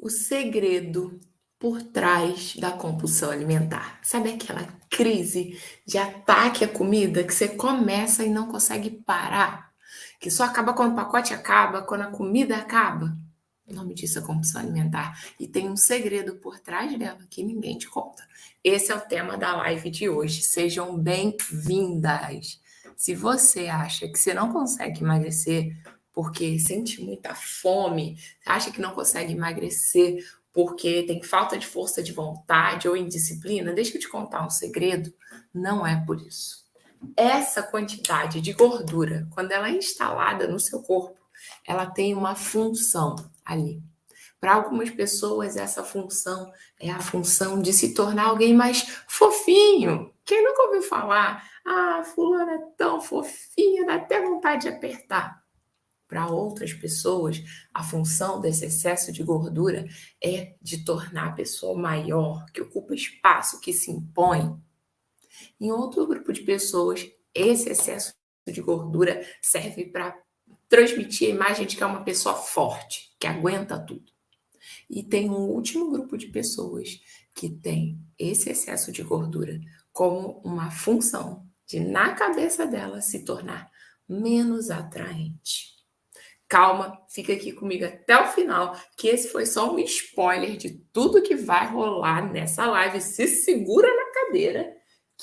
O segredo por trás da compulsão alimentar. Sabe aquela crise de ataque à comida que você começa e não consegue parar? Que só acaba quando o pacote acaba, quando a comida acaba? O nome disso é compulsão alimentar. E tem um segredo por trás dela que ninguém te conta. Esse é o tema da live de hoje. Sejam bem-vindas. Se você acha que você não consegue emagrecer porque sente muita fome, acha que não consegue emagrecer porque tem falta de força de vontade ou indisciplina, deixa eu te contar um segredo. Não é por isso. Essa quantidade de gordura, quando ela é instalada no seu corpo, ela tem uma função ali. Para algumas pessoas, essa função é a função de se tornar alguém mais fofinho. Quem nunca ouviu falar? Ah, fulana é tão fofinha, dá até vontade de apertar. Para outras pessoas, a função desse excesso de gordura é de tornar a pessoa maior, que ocupa espaço, que se impõe. Em outro grupo de pessoas, esse excesso de gordura serve para transmitir a imagem de que é uma pessoa forte, que aguenta tudo. E tem um último grupo de pessoas que tem esse excesso de gordura como uma função de, na cabeça dela, se tornar menos atraente. Calma, fica aqui comigo até o final, que esse foi só um spoiler de tudo que vai rolar nessa live. Se segura na cadeira,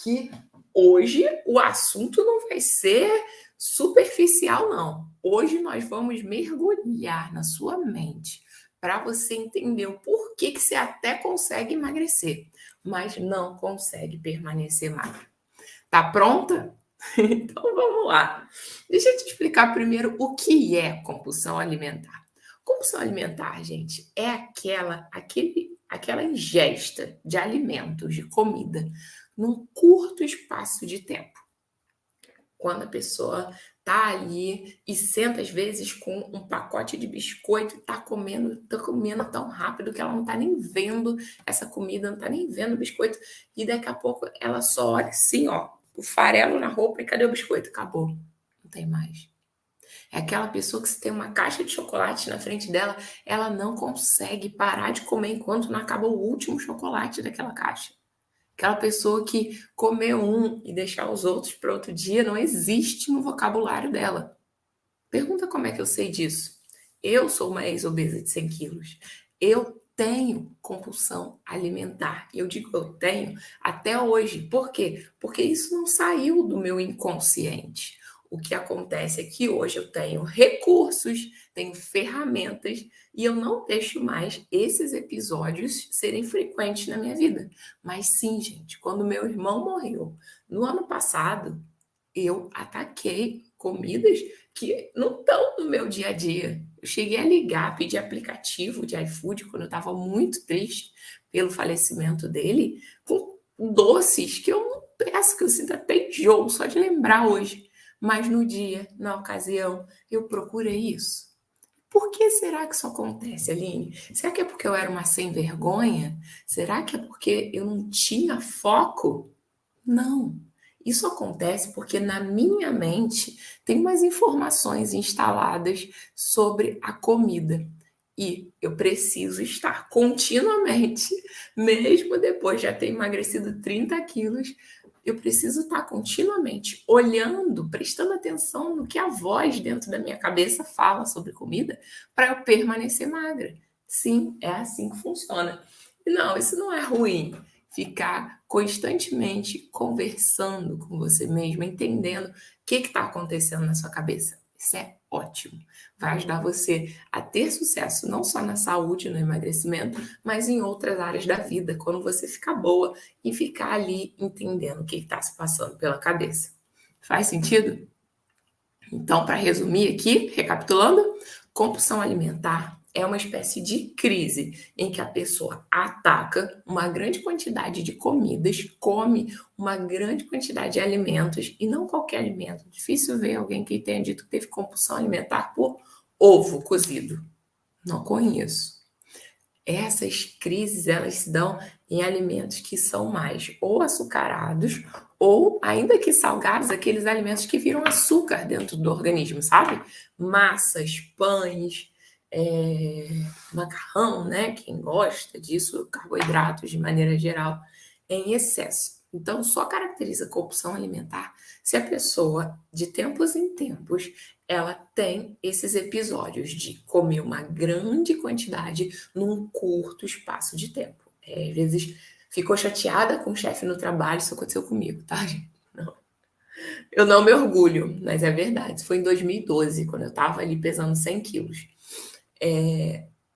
que hoje o assunto não vai ser superficial, não. Hoje nós vamos mergulhar na sua mente para você entender o porquê que você até consegue emagrecer, mas não consegue permanecer magro. Tá pronta? Então vamos lá. Deixa eu te explicar primeiro o que é compulsão alimentar. Compulsão alimentar, gente, é aquela ingesta de alimentos, de comida, num curto espaço de tempo. Quando a pessoa tá ali e senta às vezes com um pacote de biscoito e tá comendo tão rápido que ela não tá nem vendo essa comida, não tá nem vendo o biscoito, e daqui a pouco ela só olha assim, ó, o farelo na roupa e cadê o biscoito? Acabou, não tem mais. É aquela pessoa que se tem uma caixa de chocolate na frente dela, ela não consegue parar de comer enquanto não acaba o último chocolate daquela caixa. Aquela pessoa que comer um e deixar os outros para outro dia não existe no vocabulário dela. Pergunta como é que eu sei disso. Eu sou uma ex-obesa de 100 quilos. Eu tenho compulsão alimentar. E eu digo eu tenho até hoje. Por quê? Porque isso não saiu do meu inconsciente. O que acontece é que hoje eu tenho recursos, tenho ferramentas e eu não deixo mais esses episódios serem frequentes na minha vida. Mas sim, gente, quando meu irmão morreu no ano passado, eu ataquei comidas que não estão no meu dia a dia. Eu cheguei a ligar, pedir aplicativo de iFood quando eu estava muito triste pelo falecimento dele, com doces que eu não peço, que eu sinto até enjoo só de lembrar hoje. Mas no dia, na ocasião, eu procurei isso. Por que será que isso acontece, Aline? Será que é porque eu era uma sem vergonha? Será que é porque eu não tinha foco? Não. Isso acontece porque na minha mente tem umas informações instaladas sobre a comida. E eu preciso estar continuamente, mesmo depois de já ter emagrecido 30 quilos, eu preciso estar continuamente olhando, prestando atenção no que a voz dentro da minha cabeça fala sobre comida para eu permanecer magra. Sim, é assim que funciona. E não, isso não é ruim. Ficar constantemente conversando com você mesmo, entendendo o que está acontecendo na sua cabeça. Isso é ótimo. Vai ajudar você a ter sucesso, não só na saúde, no emagrecimento, mas em outras áreas da vida, quando você ficar boa e ficar ali entendendo o que está se passando pela cabeça. Faz sentido? Então, para resumir aqui, recapitulando, compulsão alimentar é uma espécie de crise em que a pessoa ataca uma grande quantidade de comidas, come uma grande quantidade de alimentos, e não qualquer alimento. Difícil ver alguém que tenha dito que teve compulsão alimentar por ovo cozido. Não conheço. Essas crises, elas se dão em alimentos que são mais ou açucarados ou, ainda que salgados, aqueles alimentos que viram açúcar dentro do organismo, sabe? Massas, pães, macarrão, né? Quem gosta disso, carboidratos de maneira geral, em excesso. Então, só caracteriza compulsão alimentar se a pessoa, de tempos em tempos, ela tem esses episódios de comer uma grande quantidade num curto espaço de tempo. Às vezes ficou chateada com o chefe no trabalho, isso aconteceu comigo, tá, gente? Não. Eu não me orgulho, mas é verdade. Foi em 2012, quando eu estava ali pesando 100 quilos.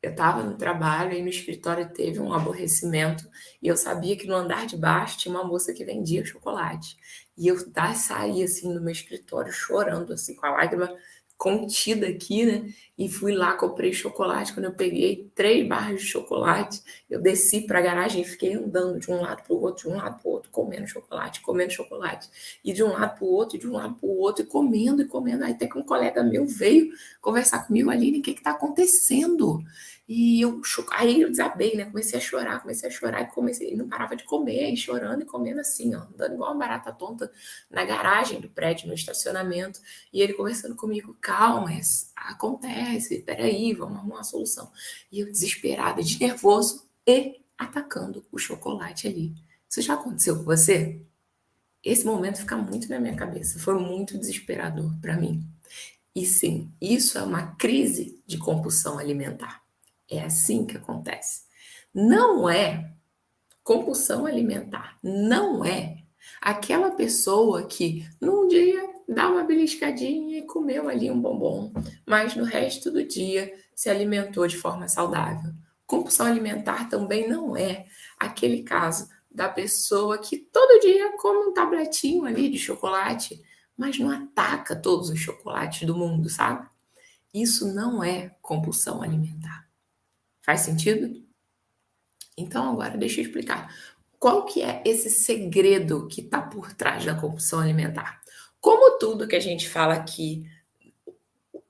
Eu estava no trabalho e no escritório teve um aborrecimento e eu sabia que no andar de baixo tinha uma moça que vendia chocolate. E eu saí assim do meu escritório chorando, assim, com a lágrima contida aqui, né? E fui lá, comprei chocolate. Quando eu peguei 3 barras de chocolate, eu desci para a garagem e fiquei andando de um lado para o outro, de um lado para o outro, comendo chocolate, comendo chocolate. E de um lado para o outro, de um lado para o outro, e comendo, e comendo. Aí até que um colega meu veio conversar comigo, Aline, o que está acontecendo? E aí eu desabei, né? Comecei a chorar e não parava de comer, e chorando e comendo assim, ó, andando igual uma barata tonta na garagem do prédio, no estacionamento. E ele conversando comigo, calma, acontece, peraí, vamos arrumar uma solução. E eu desesperada, de nervoso e atacando o chocolate ali. Isso já aconteceu com você? Esse momento fica muito na minha cabeça, foi muito desesperador para mim. E sim, isso é uma crise de compulsão alimentar. É assim que acontece. Não é compulsão alimentar, não é aquela pessoa que num dia dá uma beliscadinha e comeu ali um bombom, mas no resto do dia se alimentou de forma saudável. Compulsão alimentar também não é aquele caso da pessoa que todo dia come um tabletinho ali de chocolate, mas não ataca todos os chocolates do mundo, sabe? Isso não é compulsão alimentar. Faz sentido? Então agora deixa eu explicar. Qual que é esse segredo que está por trás da compulsão alimentar? Como tudo que a gente fala aqui,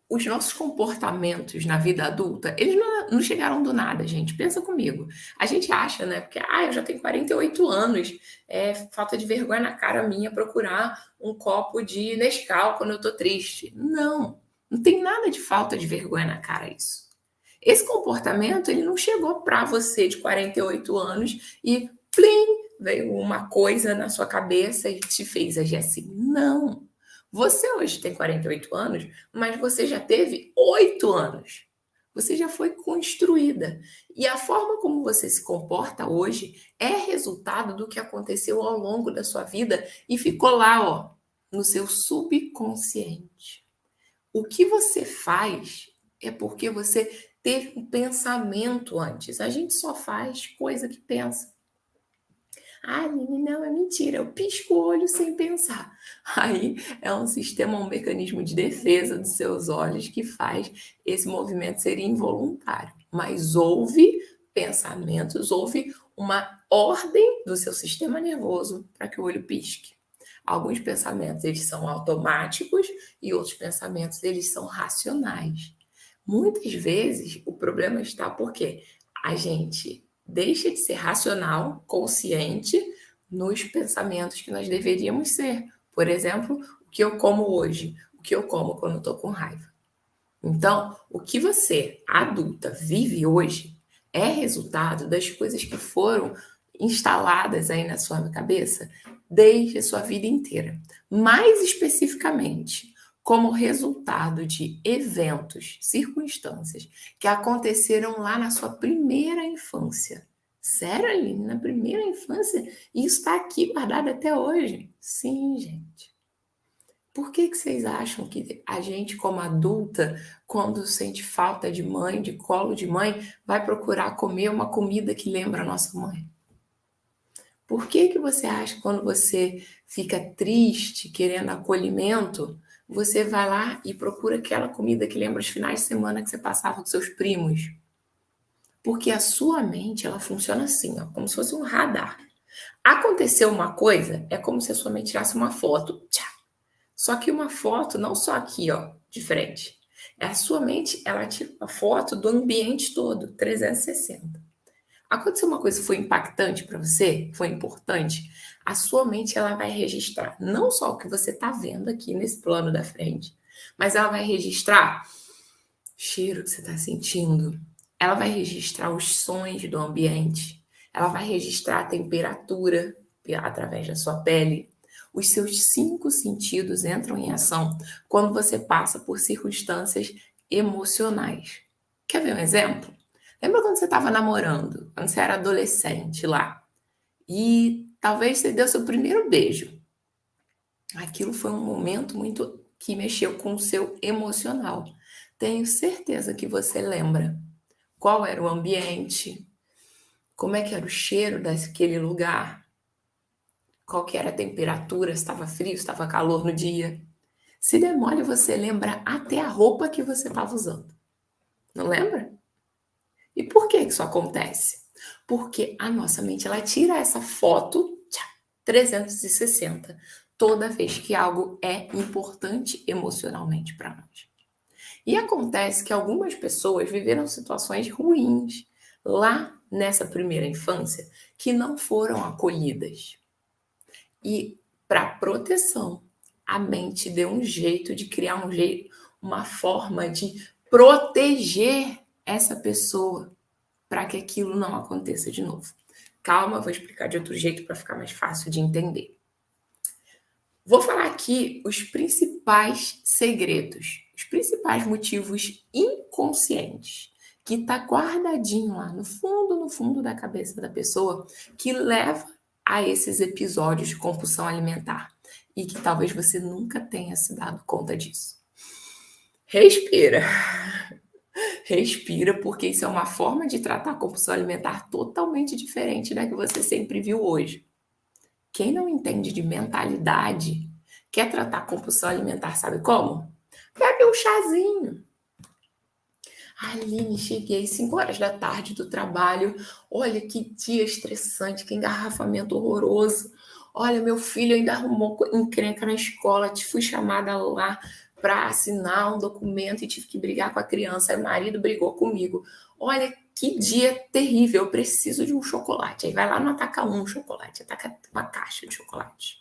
os nossos comportamentos na vida adulta, eles não chegaram do nada, gente. Pensa comigo. A gente acha, né? Porque, eu já tenho 48 anos, é falta de vergonha na cara minha procurar um copo de Nescau quando eu tô triste. Não, não tem nada de falta de vergonha na cara isso. Esse comportamento, ele não chegou para você de 48 anos e plim, veio uma coisa na sua cabeça e te fez agir assim. Não. Você hoje tem 48 anos, mas você já teve 8 anos. Você já foi construída. E a forma como você se comporta hoje é resultado do que aconteceu ao longo da sua vida e ficou lá, ó, no seu subconsciente. O que você faz é porque você teve um pensamento antes. A gente só faz coisa que pensa. Aline, não, é mentira. Eu pisco o olho sem pensar. Aí é um sistema, um mecanismo de defesa dos seus olhos que faz esse movimento ser involuntário. Mas houve pensamentos, houve uma ordem do seu sistema nervoso para que o olho pisque. Alguns pensamentos eles são automáticos e outros pensamentos eles são racionais. Muitas vezes o problema está porque a gente deixa de ser racional, consciente nos pensamentos que nós deveríamos ser. Por exemplo, o que eu como hoje, o que eu como quando estou com raiva. Então, o que você, adulta, vive hoje é resultado das coisas que foram instaladas aí na sua cabeça desde a sua vida inteira. Mais especificamente, como resultado de eventos, circunstâncias que aconteceram lá na sua primeira infância. Sério, Aline? Na primeira infância? E isso está aqui guardado até hoje? Sim, gente. Por que vocês acham que a gente, como adulta, quando sente falta de mãe, de colo de mãe, vai procurar comer uma comida que lembra a nossa mãe? Por que você acha que quando você fica triste, querendo acolhimento, você vai lá e procura aquela comida que lembra os finais de semana que você passava com seus primos? Porque a sua mente, ela funciona assim, ó, como se fosse um radar. Aconteceu uma coisa, é como se a sua mente tirasse uma foto. Tchá. Só que uma foto, não só aqui, ó, de frente. A sua mente, ela tira uma foto do ambiente todo, 360. Aconteceu uma coisa que foi impactante para você, foi importante, a sua mente ela vai registrar não só o que você está vendo aqui nesse plano da frente, mas ela vai registrar cheiro que você está sentindo, ela vai registrar os sons do ambiente, ela vai registrar a temperatura através da sua pele. Os seus 5 sentidos entram em ação quando você passa por circunstâncias emocionais. Quer ver um exemplo? Lembra quando você estava namorando, quando você era adolescente lá, e talvez você deu seu primeiro beijo. Aquilo foi um momento muito que mexeu com o seu emocional. Tenho certeza que você lembra qual era o ambiente, como é que era o cheiro daquele lugar, qual que era a temperatura, se estava frio, se estava calor no dia. Se der mole, você lembra até a roupa que você estava usando. Não lembra? E por que isso acontece? Porque a nossa mente ela tira essa foto 360 toda vez que algo é importante emocionalmente para nós. E acontece que algumas pessoas viveram situações ruins lá nessa primeira infância que não foram acolhidas. E para proteção, a mente deu um jeito de criar uma forma de proteger essa pessoa para que aquilo não aconteça de novo. Calma, vou explicar de outro jeito para ficar mais fácil de entender. Vou falar aqui os principais segredos, os principais motivos inconscientes que está guardadinho lá no fundo da cabeça da pessoa que leva a esses episódios de compulsão alimentar e que talvez você nunca tenha se dado conta disso. Respira. Respira, porque isso é uma forma de tratar a compulsão alimentar totalmente diferente da que você sempre viu hoje. Quem não entende de mentalidade quer tratar a compulsão alimentar, sabe como? Bebe um chazinho. Aline, cheguei 5 horas da tarde do trabalho. Olha que dia estressante, que engarrafamento horroroso. Olha, meu filho ainda arrumou encrenca na escola. Fui chamada lá para assinar um documento e tive que brigar com a criança. Aí o marido brigou comigo. Olha que dia terrível, eu preciso de um chocolate. Aí vai lá, não ataca um chocolate, ataca uma caixa de chocolate.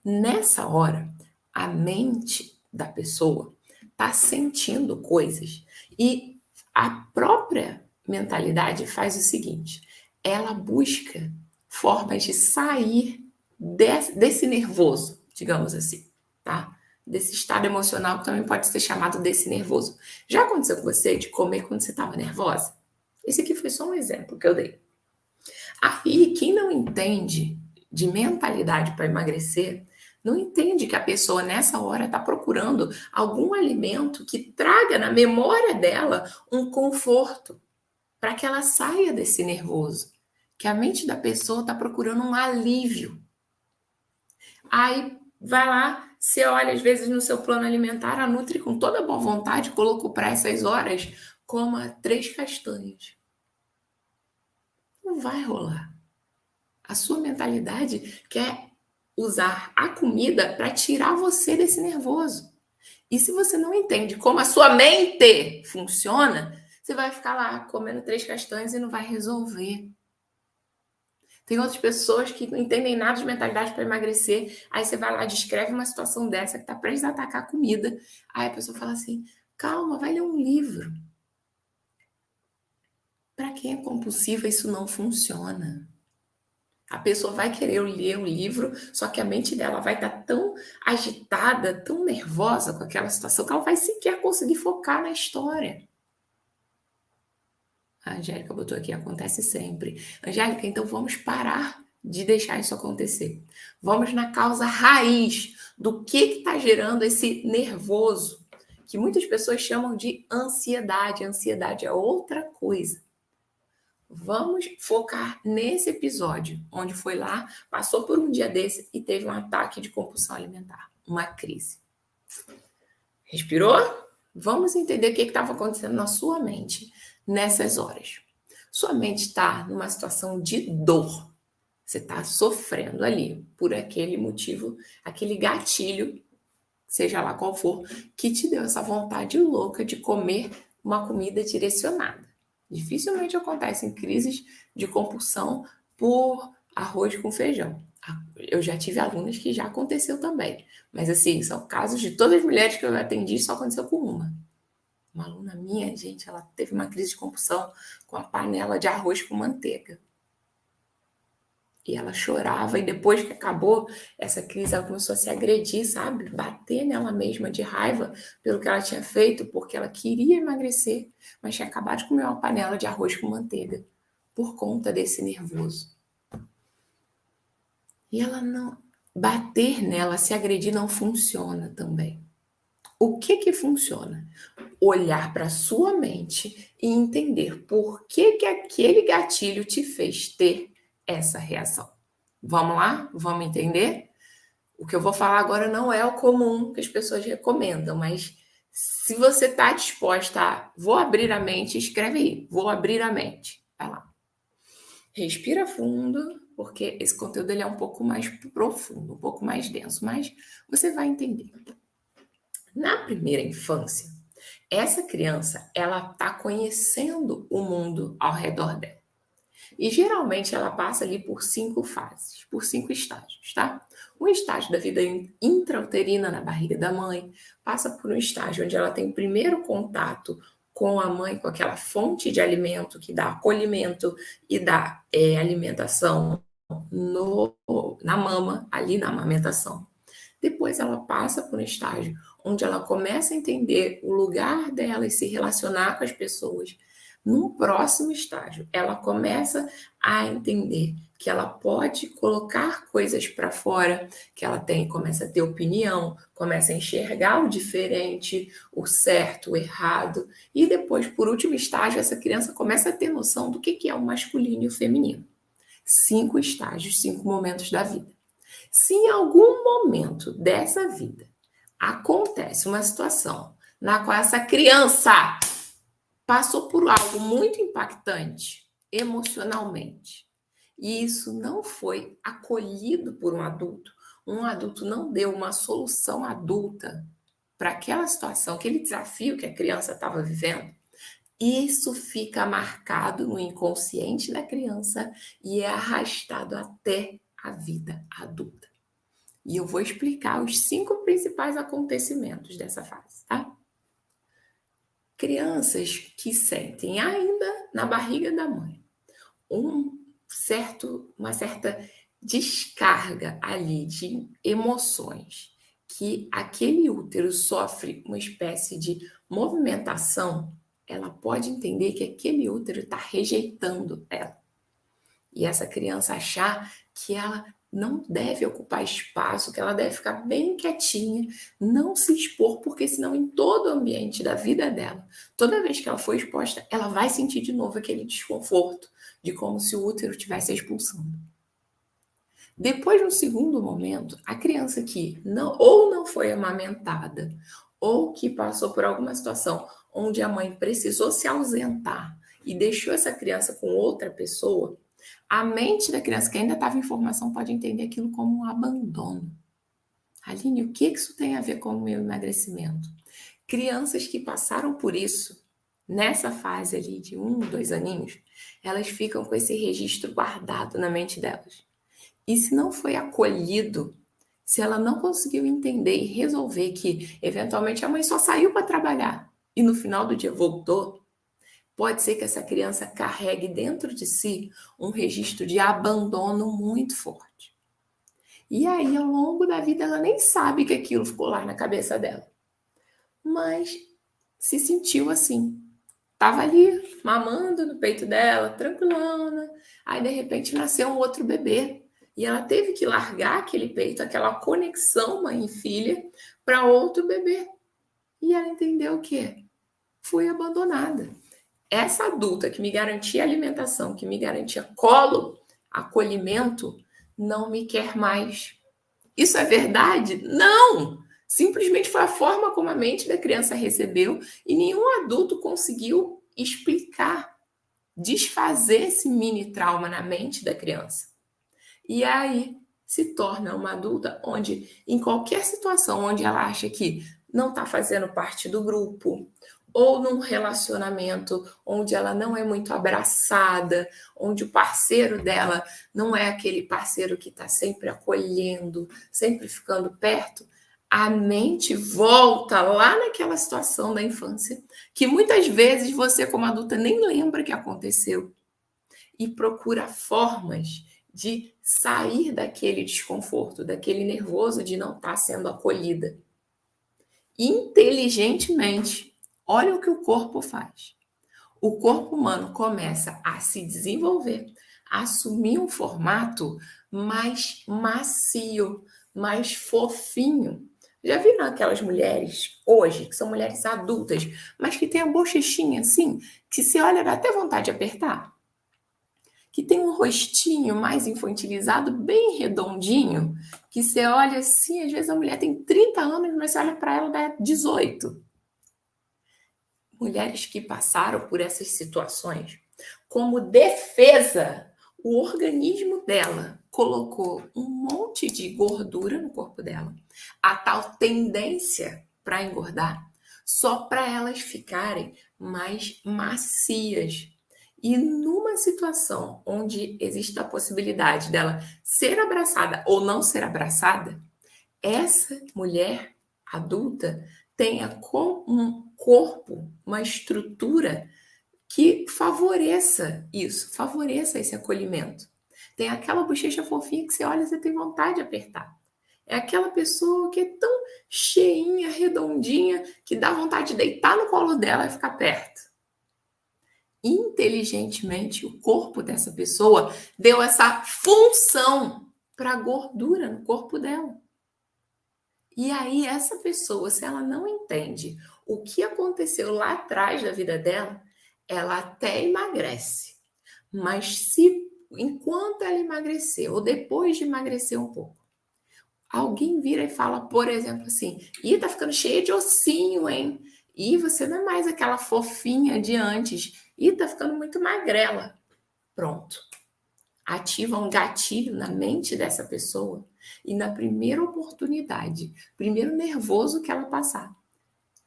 Nessa hora, a mente da pessoa está sentindo coisas e a própria mentalidade faz o seguinte: ela busca formas de sair desse nervoso, digamos assim, tá? Desse estado emocional que também pode ser chamado desse nervoso. Já aconteceu com você de comer quando você estava nervosa? Esse aqui foi só um exemplo que eu dei. Aí, quem não entende de mentalidade para emagrecer, não entende que a pessoa nessa hora está procurando algum alimento que traga na memória dela um conforto para que ela saia desse nervoso. Que a mente da pessoa está procurando um alívio. Aí vai lá, você olha às vezes no seu plano alimentar, a Nutri com toda boa vontade colocou para essas horas, coma 3 castanhas. Não vai rolar. A sua mentalidade quer usar a comida para tirar você desse nervoso. E se você não entende como a sua mente funciona, você vai ficar lá comendo 3 castanhas e não vai resolver. Tem outras pessoas que não entendem nada de mentalidade para emagrecer. Aí você vai lá, descreve uma situação dessa que está prestes a atacar a comida. Aí a pessoa fala assim: calma, vai ler um livro. Para quem é compulsiva, isso não funciona. A pessoa vai querer ler o livro, só que a mente dela vai estar tão agitada, tão nervosa com aquela situação, que ela vai sequer conseguir focar na história. A Angélica botou aqui, acontece sempre. Angélica, então vamos parar de deixar isso acontecer. Vamos na causa raiz do que está gerando esse nervoso, que muitas pessoas chamam de ansiedade. Ansiedade é outra coisa. Vamos focar nesse episódio, onde foi lá, passou por um dia desse e teve um ataque de compulsão alimentar, uma crise. Respirou? Vamos entender o que estava acontecendo na sua mente nessas horas. Sua mente está numa situação de dor. Você está sofrendo ali por aquele motivo, aquele gatilho, seja lá qual for, que te deu essa vontade louca de comer uma comida direcionada. Dificilmente acontecem crises de compulsão por arroz com feijão. Eu já tive alunas que já aconteceu também. Mas, assim, são casos de todas as mulheres que eu atendi, só aconteceu com uma. Uma aluna minha, gente, ela teve uma crise de compulsão com a panela de arroz com manteiga. E ela chorava, e depois que acabou essa crise, ela começou a se agredir, sabe? Bater nela mesma de raiva pelo que ela tinha feito, porque ela queria emagrecer, mas tinha acabado de comer uma panela de arroz com manteiga, por conta desse nervoso. E ela não... Bater nela, se agredir, não funciona também. O que funciona? Olhar para sua mente e entender por que aquele gatilho te fez ter essa reação. Vamos lá? Vamos entender? O que eu vou falar agora não é o comum que as pessoas recomendam, mas se você está disposta a... Vou abrir a mente, escreve aí. Vou abrir a mente. Vai lá. Respira fundo, porque esse conteúdo ele é um pouco mais profundo, um pouco mais denso, mas você vai entender. Na primeira infância, essa criança, ela está conhecendo o mundo ao redor dela. E geralmente ela passa ali por 5 fases, por 5 estágios, tá? Um estágio da vida intrauterina na barriga da mãe, passa por um estágio onde ela tem o primeiro contato com a mãe, com aquela fonte de alimento que dá acolhimento e dá alimentação na mama, ali na amamentação. Depois ela passa por um estágio onde ela começa a entender o lugar dela e se relacionar com as pessoas. Num próximo estágio, ela começa a entender que ela pode colocar coisas para fora, que ela começa a ter opinião, começa a enxergar o diferente, o certo, o errado. E depois, por último estágio, essa criança começa a ter noção do que é o masculino e o feminino. 5 estágios, 5 momentos da vida. Se em algum momento dessa vida acontece uma situação na qual essa criança passou por algo muito impactante emocionalmente e isso não foi acolhido por um adulto não deu uma solução adulta para aquela situação, aquele desafio que a criança estava vivendo, isso fica marcado no inconsciente da criança e é arrastado até a vida adulta. E eu vou explicar os 5 principais acontecimentos dessa fase, tá? Crianças que sentem ainda na barriga da mãe uma certa descarga ali de emoções, que aquele útero sofre uma espécie de movimentação, ela pode entender que aquele útero está rejeitando ela. E essa criança achar que ela não deve ocupar espaço, que ela deve ficar bem quietinha, não se expor, porque senão em todo o ambiente da vida dela, toda vez que ela for exposta, ela vai sentir de novo aquele desconforto, de como se o útero estivesse expulsando. Depois, no segundo momento, a criança que não foi amamentada, ou que passou por alguma situação onde a mãe precisou se ausentar e deixou essa criança com outra pessoa, a mente da criança que ainda estava em formação pode entender aquilo como um abandono. Aline, o que isso tem a ver com o meu emagrecimento? Crianças que passaram por isso, nessa fase ali de 1, 2 aninhos, elas ficam com esse registro guardado na mente delas. E se não foi acolhido, se ela não conseguiu entender e resolver que, eventualmente, a mãe só saiu para trabalhar e no final do dia voltou, pode ser que essa criança carregue dentro de si um registro de abandono muito forte. E aí, ao longo da vida, ela nem sabe que aquilo ficou lá na cabeça dela. Mas se sentiu assim. Estava ali, mamando no peito dela, tranquilona. Aí, de repente, nasceu um outro bebê. E ela teve que largar aquele peito, aquela conexão mãe e filha, para outro bebê. E ela entendeu o quê? Fui abandonada. Essa adulta que me garantia alimentação, que me garantia colo, acolhimento, não me quer mais. Isso é verdade? Não! Simplesmente foi a forma como a mente da criança recebeu e nenhum adulto conseguiu explicar, desfazer esse mini trauma na mente da criança. E aí se torna uma adulta onde, em qualquer situação onde ela acha que não está fazendo parte do grupo, ou num relacionamento onde ela não é muito abraçada, onde o parceiro dela não é aquele parceiro que está sempre acolhendo, sempre ficando perto, a mente volta lá naquela situação da infância, que muitas vezes você, como adulta, nem lembra que aconteceu, e procura formas de sair daquele desconforto, daquele nervoso de não estar sendo acolhida. Inteligentemente, olha o que o corpo faz. O corpo humano começa a se desenvolver, a assumir um formato mais macio, mais fofinho. Já viram aquelas mulheres hoje, que são mulheres adultas, mas que têm a bochechinha assim, que se olha dá até vontade de apertar? Que tem um rostinho mais infantilizado, bem redondinho, que você olha assim, às vezes a mulher tem 30 anos, mas você olha para ela dá 18. Mulheres que passaram por essas situações, como defesa, o organismo dela colocou um monte de gordura no corpo dela, a tal tendência para engordar, só para elas ficarem mais macias. E numa situação onde existe a possibilidade dela ser abraçada ou não ser abraçada, essa mulher adulta tenha um corpo, uma estrutura que favoreça isso, favoreça esse acolhimento. Tem aquela bochecha fofinha que você olha e você tem vontade de apertar. É aquela pessoa que é tão cheinha, redondinha, que dá vontade de deitar no colo dela e ficar perto. Inteligentemente, o corpo dessa pessoa deu essa função para a gordura no corpo dela. E aí, essa pessoa, se ela não entende o que aconteceu lá atrás da vida dela, ela até emagrece. Mas se enquanto ela emagrecer, ou depois de emagrecer um pouco, alguém vira e fala, por exemplo, assim, ih, tá ficando cheia de ossinho, hein? Ih, você não é mais aquela fofinha de antes. Ih, tá ficando muito magrela. Pronto. Ativa um gatilho na mente dessa pessoa e na primeira oportunidade, primeiro nervoso que ela passar,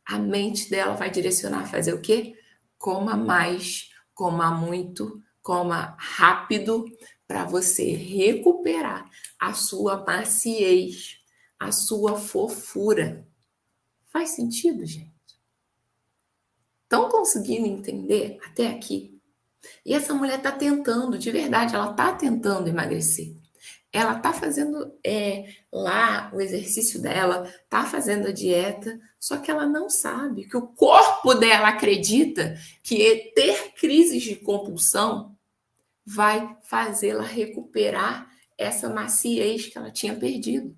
a mente dela vai direcionar a fazer o quê? Coma mais, coma muito, coma rápido para você recuperar a sua maciez, a sua fofura. Faz sentido, gente? Estão conseguindo entender até aqui? E essa mulher está tentando, de verdade, ela está tentando emagrecer. Ela está fazendo lá o exercício dela, está fazendo a dieta, só que ela não sabe que o corpo dela acredita que ter crises de compulsão vai fazê-la recuperar essa maciez que ela tinha perdido.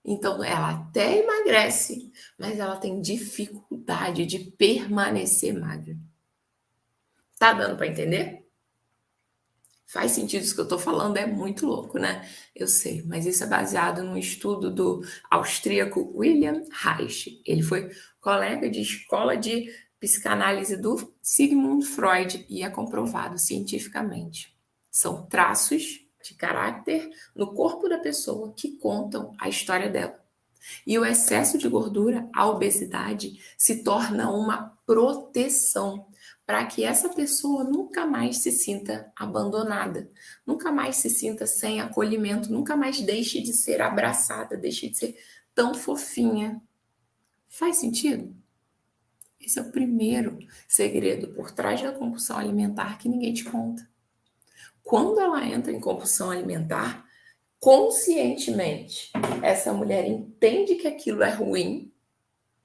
Então, ela até emagrece, mas ela tem dificuldade de permanecer magra. Tá dando para entender? Faz sentido isso que eu estou falando, é muito louco, né? Eu sei, mas isso é baseado num estudo do austríaco William Reich. Ele foi colega de escola de psicanálise do Sigmund Freud e é comprovado cientificamente. São traços de caráter no corpo da pessoa que contam a história dela. E o excesso de gordura, a obesidade, se torna uma proteção para que essa pessoa nunca mais se sinta abandonada, nunca mais se sinta sem acolhimento, nunca mais deixe de ser abraçada, deixe de ser tão fofinha. Faz sentido? Esse é o primeiro segredo por trás da compulsão alimentar que ninguém te conta. Quando ela entra em compulsão alimentar, conscientemente, essa mulher entende que aquilo é ruim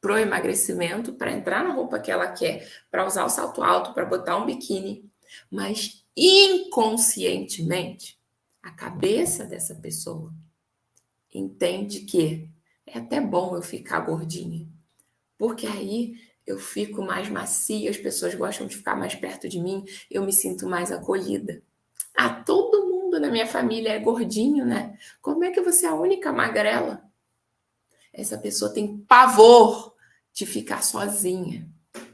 pro emagrecimento, para entrar na roupa que ela quer, para usar o salto alto, para botar um biquíni, mas inconscientemente, a cabeça dessa pessoa entende que é até bom eu ficar gordinha, porque aí eu fico mais macia, as pessoas gostam de ficar mais perto de mim, eu me sinto mais acolhida. Ah, todo mundo na minha família é gordinho, né? Como é que você é a única magrela? Essa pessoa tem pavor de ficar sozinha,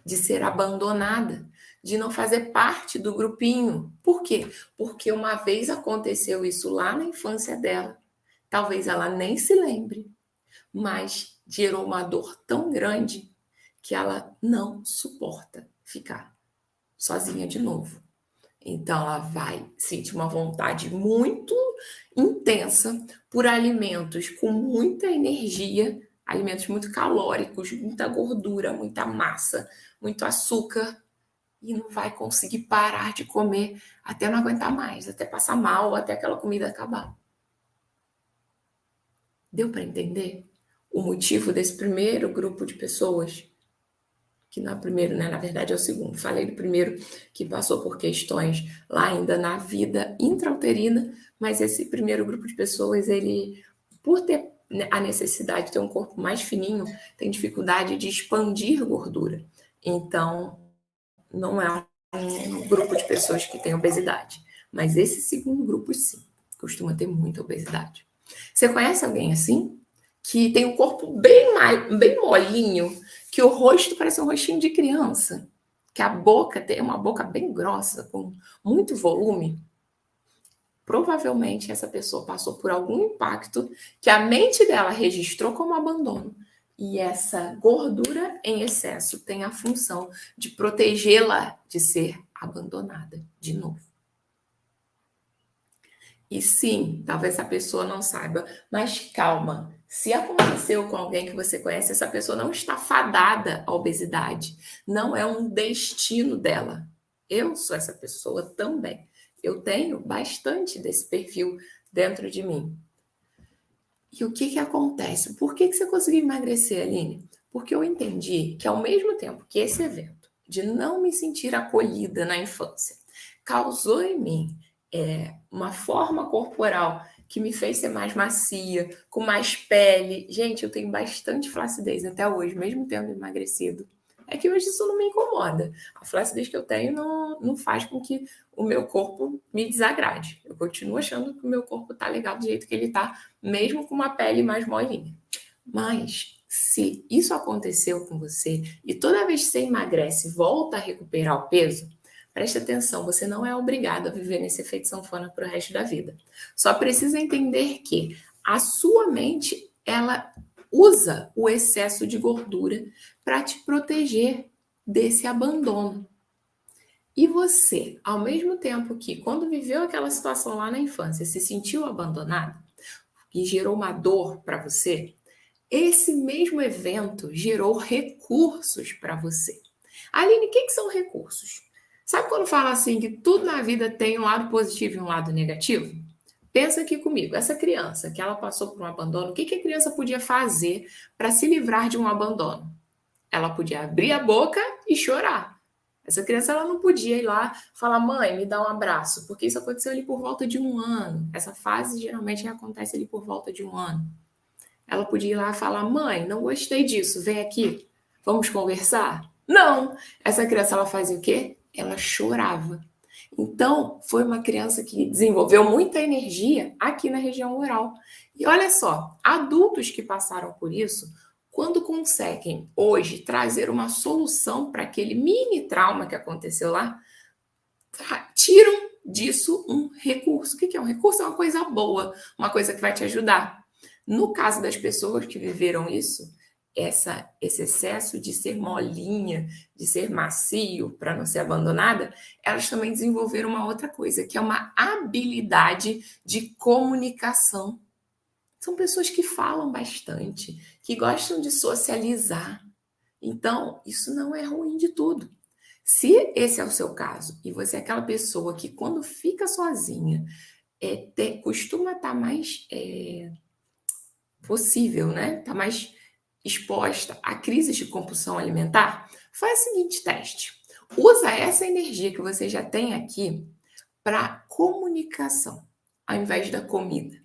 de ser abandonada, de não fazer parte do grupinho. Por quê? Porque uma vez aconteceu isso lá na infância dela. Talvez ela nem se lembre, mas gerou uma dor tão grande que ela não suporta ficar sozinha de novo. Então ela vai sentir uma vontade muito intensa por alimentos com muita energia, alimentos muito calóricos, muita gordura, muita massa, muito açúcar, e não vai conseguir parar de comer até não aguentar mais, até passar mal, até aquela comida acabar. Deu para entender o motivo desse primeiro grupo de pessoas? Que não é o primeiro, né? Na verdade é o segundo. Falei do primeiro que passou por questões lá ainda na vida intrauterina, mas esse primeiro grupo de pessoas, ele, por ter a necessidade de ter um corpo mais fininho, tem dificuldade de expandir gordura. Então, não é um grupo de pessoas que tem obesidade. Mas esse segundo grupo, sim, costuma ter muita obesidade. Você conhece alguém assim? Que tem um corpo bem molinho, que o rosto parece um rostinho de criança, que a boca tem uma boca bem grossa, com muito volume? Provavelmente essa pessoa passou por algum impacto que a mente dela registrou como abandono. E essa gordura em excesso tem a função de protegê-la de ser abandonada de novo. E sim, talvez a pessoa não saiba, mas calma. Se aconteceu com alguém que você conhece, essa pessoa não está fadada à obesidade. Não é um destino dela. Eu sou essa pessoa também. Eu tenho bastante desse perfil dentro de mim. E o que acontece? Por que você conseguiu emagrecer, Aline? Porque eu entendi que ao mesmo tempo que esse evento de não me sentir acolhida na infância causou em mim uma forma corporal que me fez ser mais macia, com mais pele. Gente, eu tenho bastante flacidez até hoje, mesmo tendo emagrecido. É que hoje isso não me incomoda. A flacidez que eu tenho não faz com que o meu corpo me desagrade. Eu continuo achando que o meu corpo tá legal do jeito que ele tá, mesmo com uma pele mais molinha. Mas se isso aconteceu com você e toda vez que você emagrece volta a recuperar o peso, preste atenção, você não é obrigado a viver nesse efeito sanfona para o resto da vida. Só precisa entender que a sua mente, ela usa o excesso de gordura para te proteger desse abandono. E você, ao mesmo tempo que, quando viveu aquela situação lá na infância, se sentiu abandonado e gerou uma dor para você, esse mesmo evento gerou recursos para você. Aline, o que são recursos? Sabe quando fala assim que tudo na vida tem um lado positivo e um lado negativo? Pensa aqui comigo, essa criança que ela passou por um abandono, o que a criança podia fazer para se livrar de um abandono? Ela podia abrir a boca e chorar. Essa criança ela não podia ir lá falar, mãe, me dá um abraço, porque isso aconteceu ali por volta de 1 ano. Essa fase geralmente acontece ali por volta de 1 ano. Ela podia ir lá e falar, mãe, não gostei disso, vem aqui, vamos conversar? Não! Essa criança ela fazia o quê? Ela chorava. Então, foi uma criança que desenvolveu muita energia aqui na região oral. E olha só, adultos que passaram por isso, quando conseguem hoje trazer uma solução para aquele mini trauma que aconteceu lá, tiram disso um recurso. O que é um recurso? É uma coisa boa, uma coisa que vai te ajudar. No caso das pessoas que viveram isso, esse excesso de ser molinha, de ser macio para não ser abandonada, elas também desenvolveram uma outra coisa, que é uma habilidade de comunicação. São pessoas que falam bastante, que gostam de socializar. Então, isso não é ruim de tudo. Se esse é o seu caso e você é aquela pessoa que quando fica sozinha costuma estar mais possível, né? Está mais exposta a crises de compulsão alimentar, faz o seguinte teste. Usa essa energia que você já tem aqui para comunicação, ao invés da comida.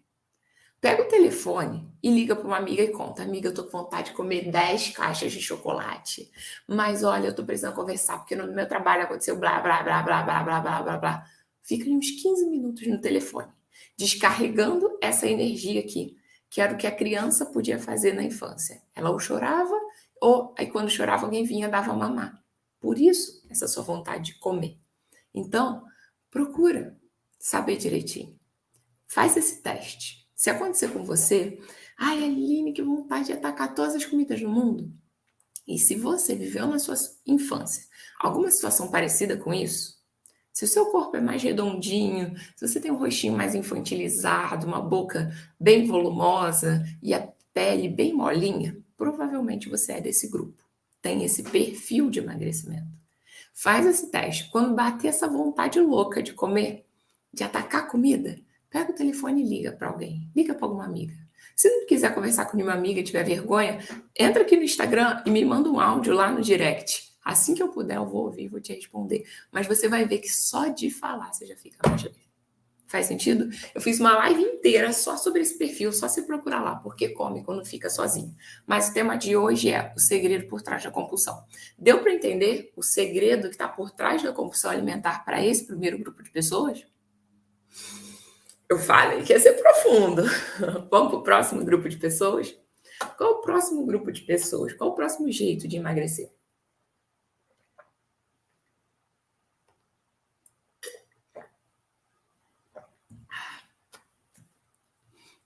Pega o telefone e liga para uma amiga e conta. Amiga, eu tô com vontade de comer 10 caixas de chocolate. Mas olha, eu tô precisando conversar, porque no meu trabalho aconteceu blá, blá, blá, blá, blá, blá, blá, blá, blá. Fica ali uns 15 minutos no telefone, descarregando essa energia aqui, que era o que a criança podia fazer na infância. Ela ou chorava, ou aí quando chorava alguém vinha e dava mamar. Por isso, essa sua vontade de comer. Então, procura saber direitinho. Faz esse teste. Se acontecer com você, ai, Aline, que vontade de atacar todas as comidas do mundo. E se você viveu na sua infância alguma situação parecida com isso, Se o seu corpo é mais redondinho, se você tem um rostinho mais infantilizado, uma boca bem volumosa e a pele bem molinha, provavelmente você é desse grupo. Tem esse perfil de emagrecimento. Faz esse teste. Quando bater essa vontade louca de comer, de atacar comida, pega o telefone e liga para alguém. Liga para alguma amiga. Se não quiser conversar com nenhuma amiga e tiver vergonha, entra aqui no Instagram e me manda um áudio lá no direct. Assim que eu puder, eu vou ouvir e vou te responder. Mas você vai ver que só de falar você já fica mais leve. Faz sentido? Eu fiz uma live inteira só sobre esse perfil, só se procurar lá, porque come quando fica sozinho. Mas o tema de hoje é o segredo por trás da compulsão. Deu para entender o segredo que está por trás da compulsão alimentar para esse primeiro grupo de pessoas? Eu falei que ia ser profundo. Vamos para o próximo grupo de pessoas? Qual o próximo grupo de pessoas? Qual o próximo jeito de emagrecer?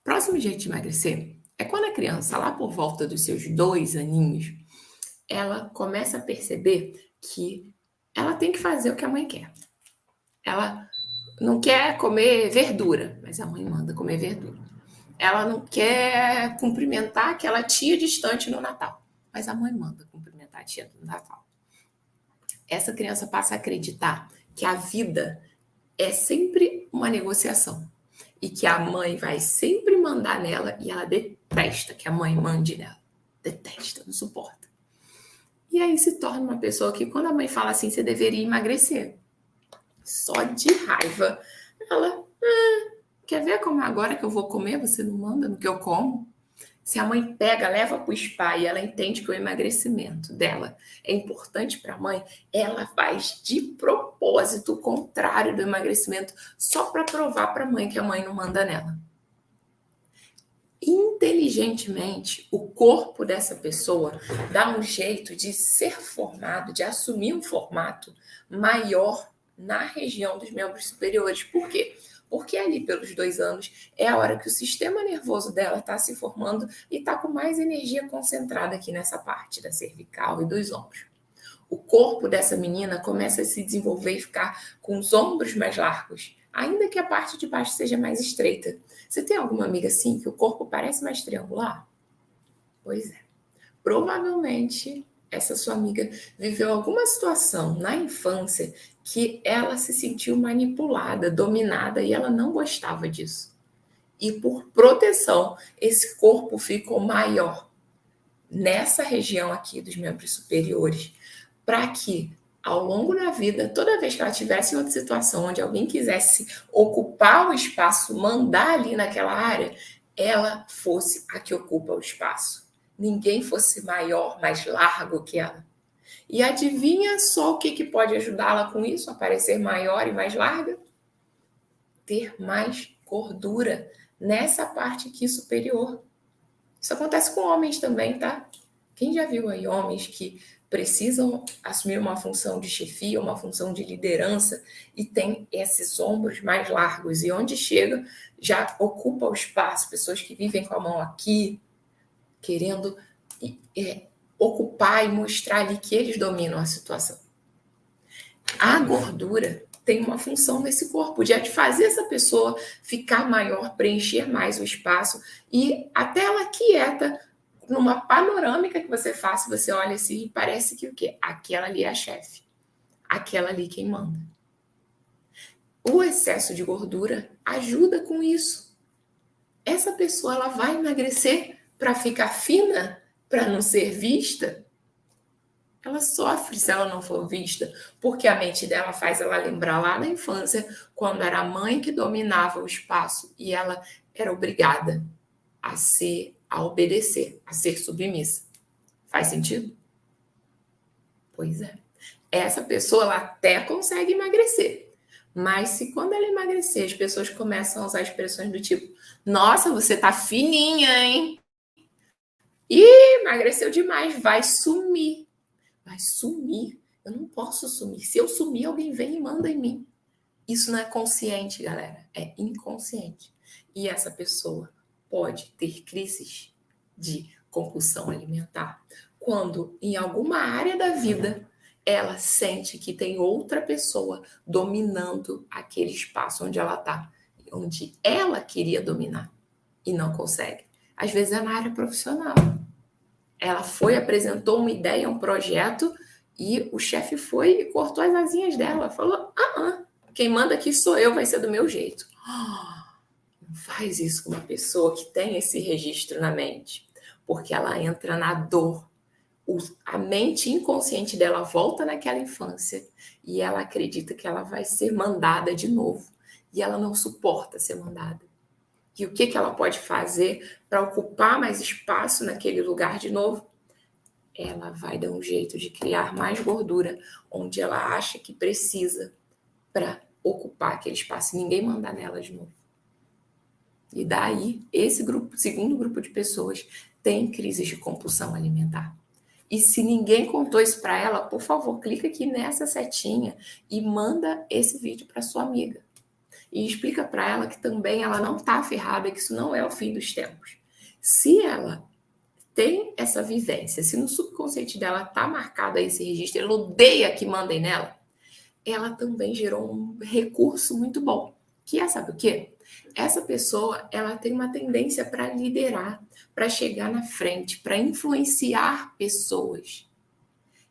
Próximo jeito de emagrecer é quando a criança, lá por volta dos seus 2 aninhos, ela começa a perceber que ela tem que fazer o que a mãe quer. Ela não quer comer verdura, mas a mãe manda comer verdura. Ela não quer cumprimentar aquela tia distante no Natal, mas a mãe manda cumprimentar a tia no Natal. Essa criança passa a acreditar que a vida é sempre uma negociação e que a mãe vai sempre mandar nela e ela detesta que a mãe mande nela. Detesta, não suporta. E aí se torna uma pessoa que quando a mãe fala assim, você deveria emagrecer, só de raiva, ela, quer ver como agora que eu vou comer, você não manda no que eu como? Se a mãe pega, leva para o spa e ela entende que o emagrecimento dela é importante para a mãe, ela faz de propósito o contrário do emagrecimento, só para provar para a mãe que a mãe não manda nela. Inteligentemente, o corpo dessa pessoa dá um jeito de ser formado, de assumir um formato maior na região dos membros superiores. Por quê? Porque ali pelos 2 anos é a hora que o sistema nervoso dela está se formando e está com mais energia concentrada aqui nessa parte da cervical e dos ombros. O corpo dessa menina começa a se desenvolver e ficar com os ombros mais largos, ainda que a parte de baixo seja mais estreita. Você tem alguma amiga assim que o corpo parece mais triangular? Pois é. Provavelmente essa sua amiga viveu alguma situação na infância que ela se sentiu manipulada, dominada e ela não gostava disso. E por proteção, esse corpo ficou maior nessa região aqui dos membros superiores, para que ao longo da vida, toda vez que ela tivesse em outra situação onde alguém quisesse ocupar o espaço, mandar ali naquela área, ela fosse a que ocupa o espaço. Ninguém fosse maior, mais largo que ela. E adivinha só o que pode ajudá-la com isso, a parecer maior e mais larga? Ter mais gordura nessa parte aqui superior. Isso acontece com homens também, tá? Quem já viu aí homens que precisam assumir uma função de chefia, uma função de liderança e tem esses ombros mais largos e onde chega já ocupa o espaço, pessoas que vivem com a mão aqui, querendo ocupar e mostrar ali que eles dominam a situação. A gordura tem uma função nesse corpo, de fazer essa pessoa ficar maior, preencher mais o espaço e até ela quieta, numa panorâmica que você faça, você olha assim e parece que o quê? Aquela ali é a chefe. Aquela ali quem manda. O excesso de gordura ajuda com isso. Essa pessoa ela vai emagrecer para ficar fina, para não ser vista. Ela sofre se ela não for vista, porque a mente dela faz ela lembrar lá na infância, quando era a mãe que dominava o espaço e ela era obrigada a obedecer, a ser submissa. Faz sentido? Pois é. Essa pessoa ela até consegue emagrecer, mas se quando ela emagrecer, as pessoas começam a usar expressões do tipo: nossa, você tá fininha, hein? Ih, emagreceu demais, vai sumir. Vai sumir. Eu não posso sumir. Se eu sumir, alguém vem e manda em mim. Isso não é consciente, galera. É inconsciente. E essa pessoa pode ter crises de compulsão alimentar quando, em alguma área da vida, ela sente que tem outra pessoa dominando aquele espaço onde ela está, onde ela queria dominar e não consegue. Às vezes é na área profissional. Ela foi, apresentou uma ideia, um projeto, e o chefe foi e cortou as asinhas dela. Falou, quem manda aqui sou eu, vai ser do meu jeito. Não faz isso com uma pessoa que tem esse registro na mente, porque ela entra na dor. A mente inconsciente dela volta naquela infância e ela acredita que ela vai ser mandada de novo. E ela não suporta ser mandada. E o que ela pode fazer para ocupar mais espaço naquele lugar de novo? Ela vai dar um jeito de criar mais gordura onde ela acha que precisa para ocupar aquele espaço e ninguém mandar nela de novo. E daí, esse grupo, segundo grupo de pessoas, tem crises de compulsão alimentar. E se ninguém contou isso para ela, por favor, clica aqui nessa setinha e manda esse vídeo para sua amiga. E explica para ela que também ela não está ferrada, que isso não é o fim dos tempos. Se ela tem essa vivência, se no subconsciente dela está marcado esse registro, ela odeia que mandem nela, ela também gerou um recurso muito bom, que é, sabe o quê? Essa pessoa, ela tem uma tendência para liderar, para chegar na frente, para influenciar pessoas.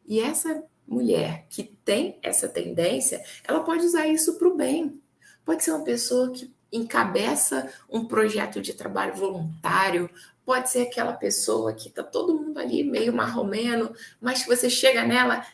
E essa mulher que tem essa tendência, ela pode usar isso para o bem. Pode ser uma pessoa que encabeça um projeto de trabalho voluntário, pode ser aquela pessoa que está todo mundo ali meio marromeno, mas que você chega nela,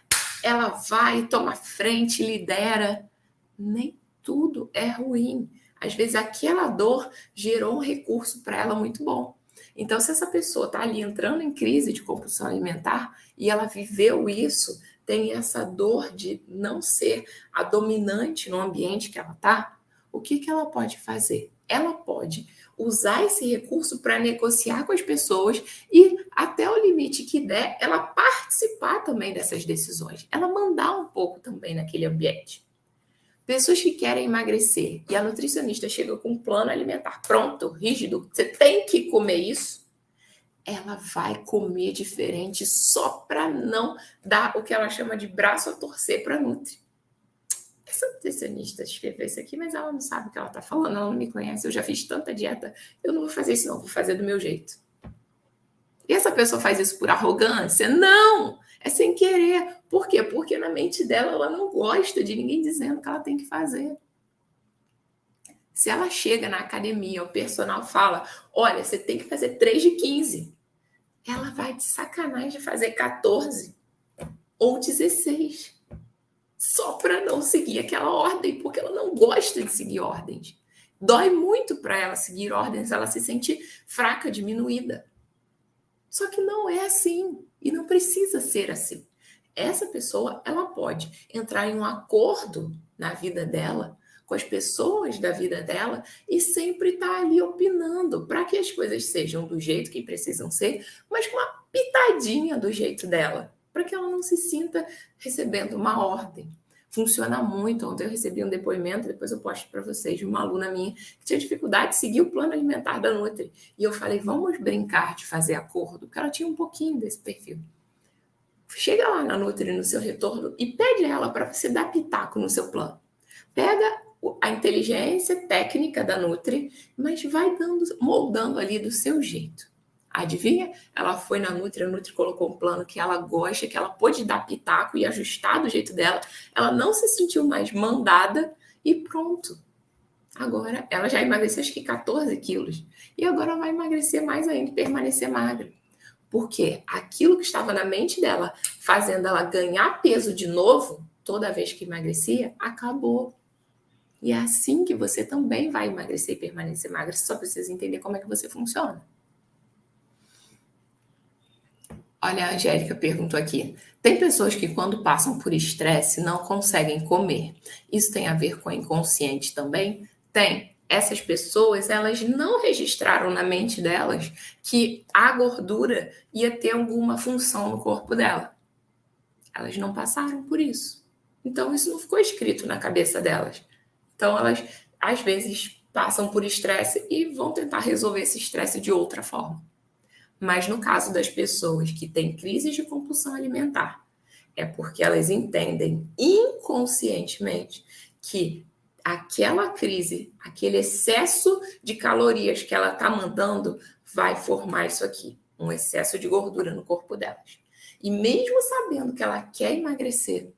ela vai, toma frente, lidera. Nem tudo é ruim. Às vezes aquela dor gerou um recurso para ela muito bom. Então, se essa pessoa está ali entrando em crise de compulsão alimentar e ela viveu isso, tem essa dor de não ser a dominante no ambiente que ela está, o que ela pode fazer? Ela pode usar esse recurso para negociar com as pessoas e, até o limite que der, ela participar também dessas decisões. Ela mandar um pouco também naquele ambiente. Pessoas que querem emagrecer e a nutricionista chega com um plano alimentar pronto, rígido, você tem que comer isso, ela vai comer diferente só para não dar o que ela chama de braço a torcer para a Nutri. Essa nutricionista escreveu isso aqui, mas ela não sabe o que ela está falando, ela não me conhece, eu já fiz tanta dieta, eu não vou fazer isso não, vou fazer do meu jeito. E essa pessoa faz isso por arrogância? Não! É sem querer. Por quê? Porque na mente dela, ela não gosta de ninguém dizendo o que ela tem que fazer. Se ela chega na academia, o personal fala, olha, você tem que fazer 3 de 15. Ela vai de sacanagem fazer 14 ou 16. Só para não seguir aquela ordem, porque ela não gosta de seguir ordens. Dói muito para ela seguir ordens, ela se sente fraca, diminuída. Só que não é assim e não precisa ser assim. Essa pessoa, ela pode entrar em um acordo na vida dela, com as pessoas da vida dela e sempre estar ali opinando para que as coisas sejam do jeito que precisam ser, mas com uma pitadinha do jeito dela, para que ela não se sinta recebendo uma ordem. Funciona muito. Ontem eu recebi um depoimento, depois eu posto para vocês, de uma aluna minha que tinha dificuldade de seguir o plano alimentar da Nutri. E eu falei, vamos brincar de fazer acordo, porque ela tinha um pouquinho desse perfil. Chega lá na Nutri no seu retorno e pede ela para você dar pitaco no seu plano. Pega a inteligência técnica da Nutri, mas vai moldando ali do seu jeito. Adivinha? Ela foi na Nutri, a Nutri colocou um plano que ela gosta, que ela pôde dar pitaco e ajustar do jeito dela. Ela não se sentiu mais mandada e pronto. Agora, ela já emagreceu acho que 14 quilos. E agora vai emagrecer mais ainda e permanecer magra. Porque aquilo que estava na mente dela, fazendo ela ganhar peso de novo, toda vez que emagrecia, acabou. E é assim que você também vai emagrecer e permanecer magra. Você só precisa entender como é que você funciona. Olha, a Angélica perguntou aqui. Tem pessoas que quando passam por estresse não conseguem comer. Isso tem a ver com o inconsciente também? Tem. Essas pessoas, elas não registraram na mente delas que a gordura ia ter alguma função no corpo dela. Elas não passaram por isso. Então, isso não ficou escrito na cabeça delas. Então, elas, às vezes, passam por estresse e vão tentar resolver esse estresse de outra forma. Mas no caso das pessoas que têm crises de compulsão alimentar, É porque elas entendem inconscientemente que aquela crise, aquele excesso de calorias que ela está mandando vai formar isso aqui, um excesso de gordura no corpo delas. E mesmo sabendo que ela quer emagrecer,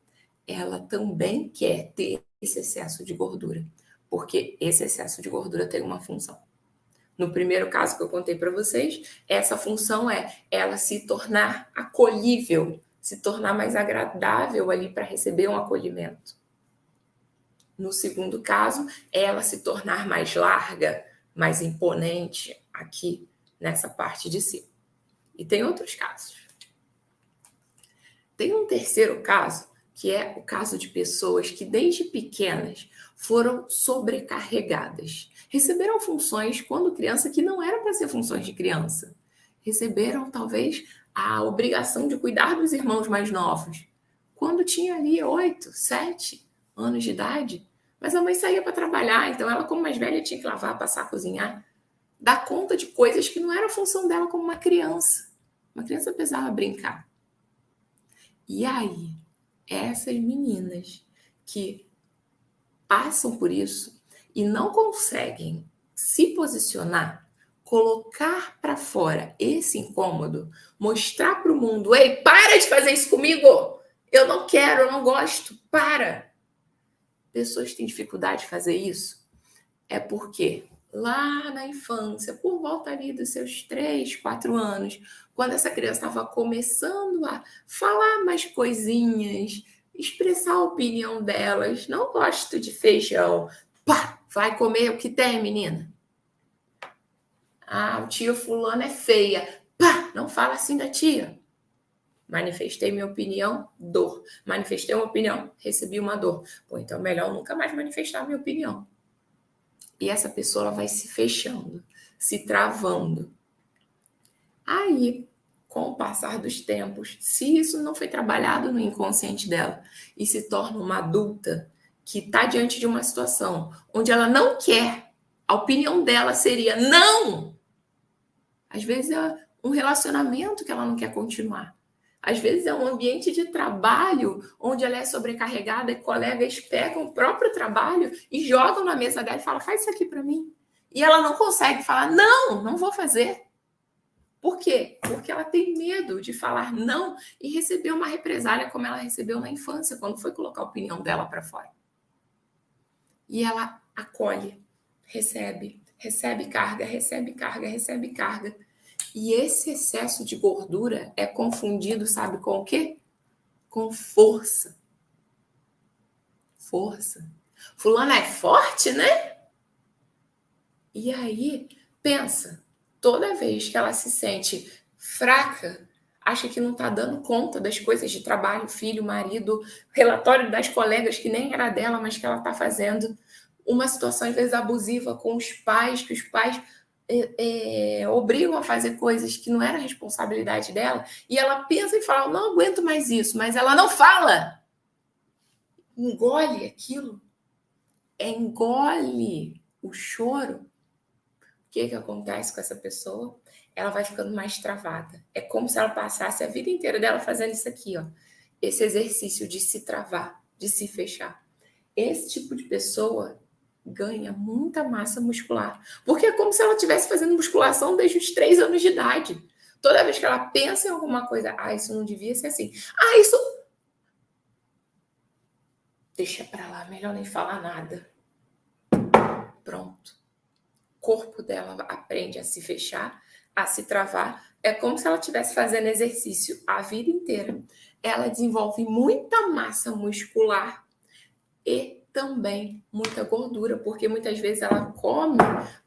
ela também quer ter esse excesso de gordura, porque esse excesso de gordura tem uma função. No primeiro caso que eu contei para vocês, essa função é ela se tornar acolhível, se tornar mais agradável ali para receber um acolhimento. No segundo caso, é ela se tornar mais larga, mais imponente aqui nessa parte de cima. E tem outros casos. Tem um terceiro caso, que é o caso de pessoas que desde pequenas foram sobrecarregadas. Receberam funções quando criança que não eram para ser funções de criança. Receberam talvez a obrigação de cuidar dos irmãos mais novos. Quando tinha ali 8, 7 anos de idade, mas a mãe saía para trabalhar, então ela como mais velha tinha que lavar, passar, cozinhar, dar conta de coisas que não era função dela como uma criança. Uma criança precisava brincar. E aí, essas meninas que passam por isso e não conseguem se posicionar, colocar para fora esse incômodo, mostrar para o mundo: ei, para de fazer isso comigo! Eu não quero, eu não gosto, para! Pessoas que têm dificuldade de fazer isso é porque lá na infância, por volta ali dos seus 3, 4 anos, quando essa criança estava começando a falar mais coisinhas, expressar a opinião delas, não gosto de feijão, pá, vai comer o que tem, menina. Ah, o tio fulano é feia, pá, não fala assim da tia. Manifestei minha opinião, dor. Manifestei uma opinião, recebi uma dor. Pô, então melhor nunca mais manifestar minha opinião. E essa pessoa ela vai se fechando, se travando. Aí, com o passar dos tempos, se isso não foi trabalhado no inconsciente dela e se torna uma adulta que está diante de uma situação onde ela não quer, a opinião dela seria não. Às vezes é um relacionamento que ela não quer continuar. Às vezes é um ambiente de trabalho onde ela é sobrecarregada e colegas pegam o próprio trabalho e jogam na mesa dela e falam, faz isso aqui para mim. E ela não consegue falar, não, não vou fazer. Por quê? Porque ela tem medo de falar não e receber uma represália como ela recebeu na infância, quando foi colocar a opinião dela para fora. E ela acolhe, recebe carga, recebe carga, recebe carga. E esse excesso de gordura é confundido, sabe com o quê? Com força. Força. Fulana é forte, né? E aí, pensa, toda vez que ela se sente fraca, acha que não está dando conta das coisas de trabalho, filho, marido, relatório das colegas que nem era dela, mas que ela está fazendo, uma situação às vezes abusiva com os pais, que os pais obrigam a fazer coisas que não era responsabilidade dela, e ela pensa e fala, não aguento mais isso, mas ela não fala. Engole aquilo. Engole o choro. O que acontece com essa pessoa? Ela vai ficando mais travada. É como se ela passasse a vida inteira dela fazendo isso aqui, ó. Esse exercício de se travar, de se fechar. Esse tipo de pessoa ganha muita massa muscular. Porque é como se ela estivesse fazendo musculação desde os 3 anos de idade. Toda vez que ela pensa em alguma coisa, isso não devia ser assim. Isso... Deixa pra lá, melhor nem falar nada. Pronto. O corpo dela aprende a se fechar, a se travar. É como se ela estivesse fazendo exercício a vida inteira. Ela desenvolve muita massa muscular e também muita gordura, porque muitas vezes ela come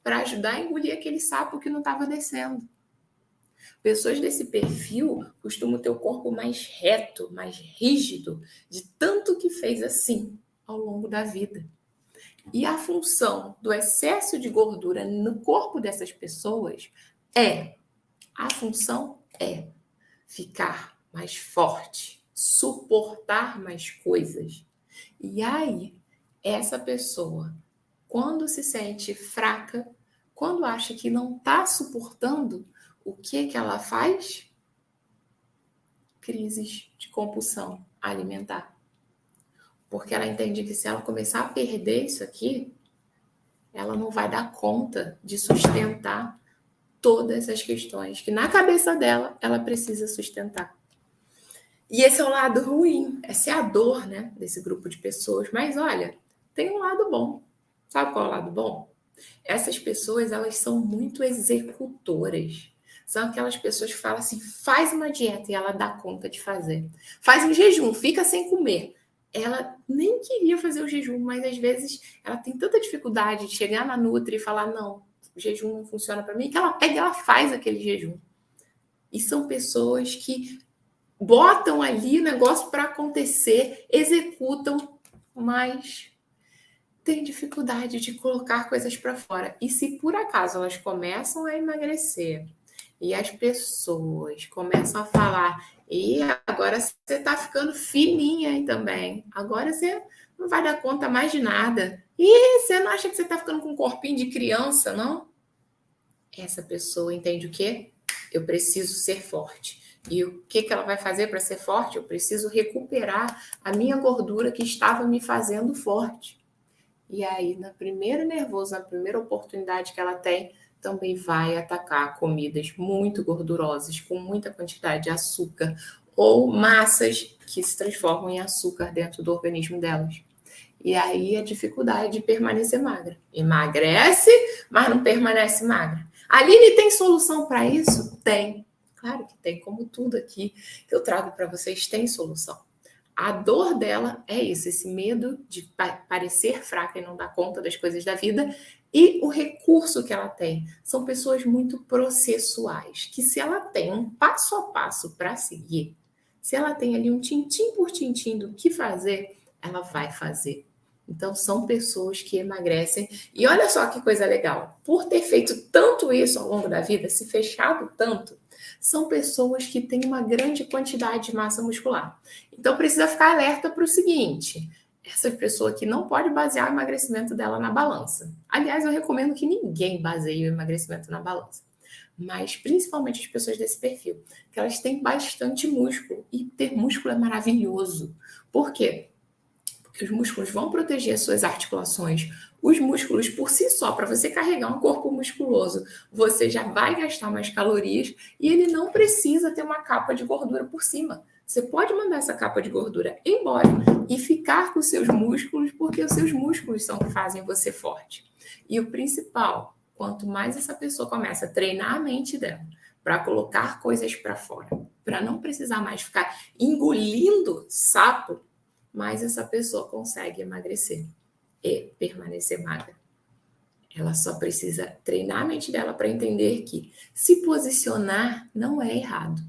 para ajudar a engolir aquele sapo que não estava descendo. Pessoas desse perfil costumam ter o corpo mais reto, mais rígido, de tanto que fez assim ao longo da vida. E a função do excesso de gordura no corpo dessas pessoas a função é ficar mais forte, suportar mais coisas. E aí, essa pessoa, quando se sente fraca, quando acha que não está suportando, o que ela faz? Crises de compulsão. alimentar. Porque ela entende que se ela começar a perder isso aqui, ela não vai dar conta de sustentar todas as questões que na cabeça dela ela precisa sustentar. E esse é o lado ruim, essa é a dor, né, desse grupo de pessoas. Mas olha, tem um lado bom. Sabe qual é o lado bom? Essas pessoas, elas são muito executoras. São aquelas pessoas que falam assim, faz uma dieta e ela dá conta de fazer. Faz um jejum, fica sem comer. Ela nem queria fazer o jejum, mas às vezes ela tem tanta dificuldade de chegar na Nutri e falar, não, o jejum não funciona para mim, que ela pega e ela faz aquele jejum. E são pessoas que botam ali o negócio para acontecer, executam, mas tem dificuldade de colocar coisas para fora. E se por acaso elas começam a emagrecer e as pessoas começam a falar, e agora você está ficando fininha aí também, agora você não vai dar conta mais de nada. E você não acha que você está ficando com um corpinho de criança, não? Essa pessoa entende o quê? Eu preciso ser forte. E o que ela vai fazer para ser forte? Eu preciso recuperar a minha gordura que estava me fazendo forte. E aí, na primeira nervoso, na primeira oportunidade que ela tem, também vai atacar comidas muito gordurosas, com muita quantidade de açúcar, ou massas que se transformam em açúcar dentro do organismo delas. E aí a dificuldade de permanecer magra. Emagrece, mas não permanece magra. Aline, tem solução para isso? Tem. Claro que tem, como tudo aqui que eu trago para vocês, tem solução. A dor dela é isso, esse medo de parecer fraca e não dar conta das coisas da vida. E o recurso que ela tem são pessoas muito processuais, que se ela tem um passo a passo para seguir, se ela tem ali um tintim por tintim do que fazer, ela vai fazer. Então, são pessoas que emagrecem. E olha só que coisa legal. Por ter feito tanto isso ao longo da vida, se fechado tanto, são pessoas que têm uma grande quantidade de massa muscular. Então, precisa ficar alerta para o seguinte: essa pessoa aqui não pode basear o emagrecimento dela na balança. Aliás, eu recomendo que ninguém baseie o emagrecimento na balança. Mas, principalmente as pessoas desse perfil, que elas têm bastante músculo. E ter músculo é maravilhoso. Por quê? Porque os músculos vão proteger as suas articulações. Os músculos, por si só, para você carregar um corpo musculoso, você já vai gastar mais calorias e ele não precisa ter uma capa de gordura por cima. Você pode mandar essa capa de gordura embora e ficar com os seus músculos, porque os seus músculos são que fazem você forte. E o principal, quanto mais essa pessoa começa a treinar a mente dela para colocar coisas para fora, para não precisar mais ficar engolindo sapo, mais essa pessoa consegue emagrecer e permanecer magra. Ela só precisa treinar a mente dela para entender que se posicionar não é errado,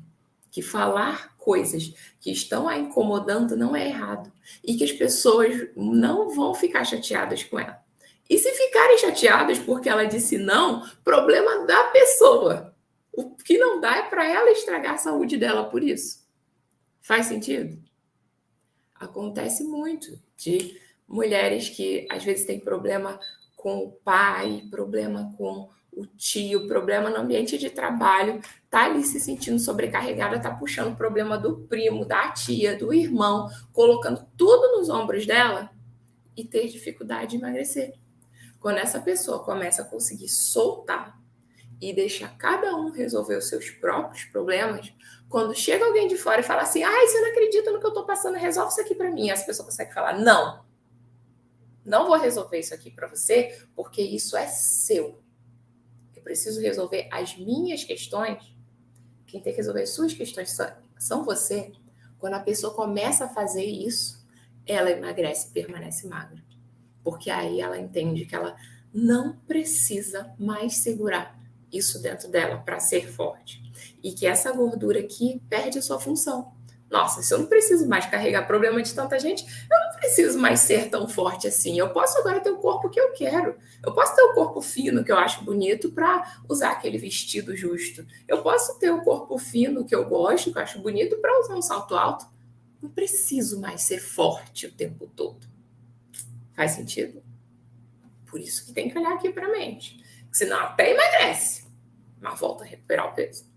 que falar coisas que estão a incomodando não é errado e que as pessoas não vão ficar chateadas com ela. E se ficarem chateadas porque ela disse não, problema da pessoa. O que não dá é para ela estragar a saúde dela por isso. Faz sentido? Acontece muito de mulheres que às vezes têm problema com o pai, problema com o tio, problema no ambiente de trabalho, tá ali se sentindo sobrecarregada, tá puxando o problema do primo, da tia, do irmão, colocando tudo nos ombros dela e ter dificuldade de emagrecer. Quando essa pessoa começa a conseguir soltar e deixar cada um resolver os seus próprios problemas, quando chega alguém de fora e fala assim, ai, você não acredita no que eu tô passando, resolve isso aqui para mim. Essa pessoa consegue falar, não vou resolver isso aqui para você, porque isso é seu. Eu preciso resolver as minhas questões. Quem tem que resolver as suas questões são você. Quando a pessoa começa a fazer isso, ela emagrece e permanece magra. Porque aí ela entende que ela não precisa mais segurar isso dentro dela para ser forte. E que essa gordura aqui perde a sua função. Nossa, se eu não preciso mais carregar problema de tanta gente, eu não preciso mais ser tão forte assim. Eu posso agora ter o corpo que eu quero. Eu posso ter o corpo fino que eu acho bonito para usar aquele vestido justo. Eu posso ter o corpo fino que eu gosto, que eu acho bonito, para usar um salto alto. Não preciso mais ser forte o tempo todo. Faz sentido? Por isso que tem que olhar aqui para a mente. Senão até emagrece, mas volta a recuperar o peso.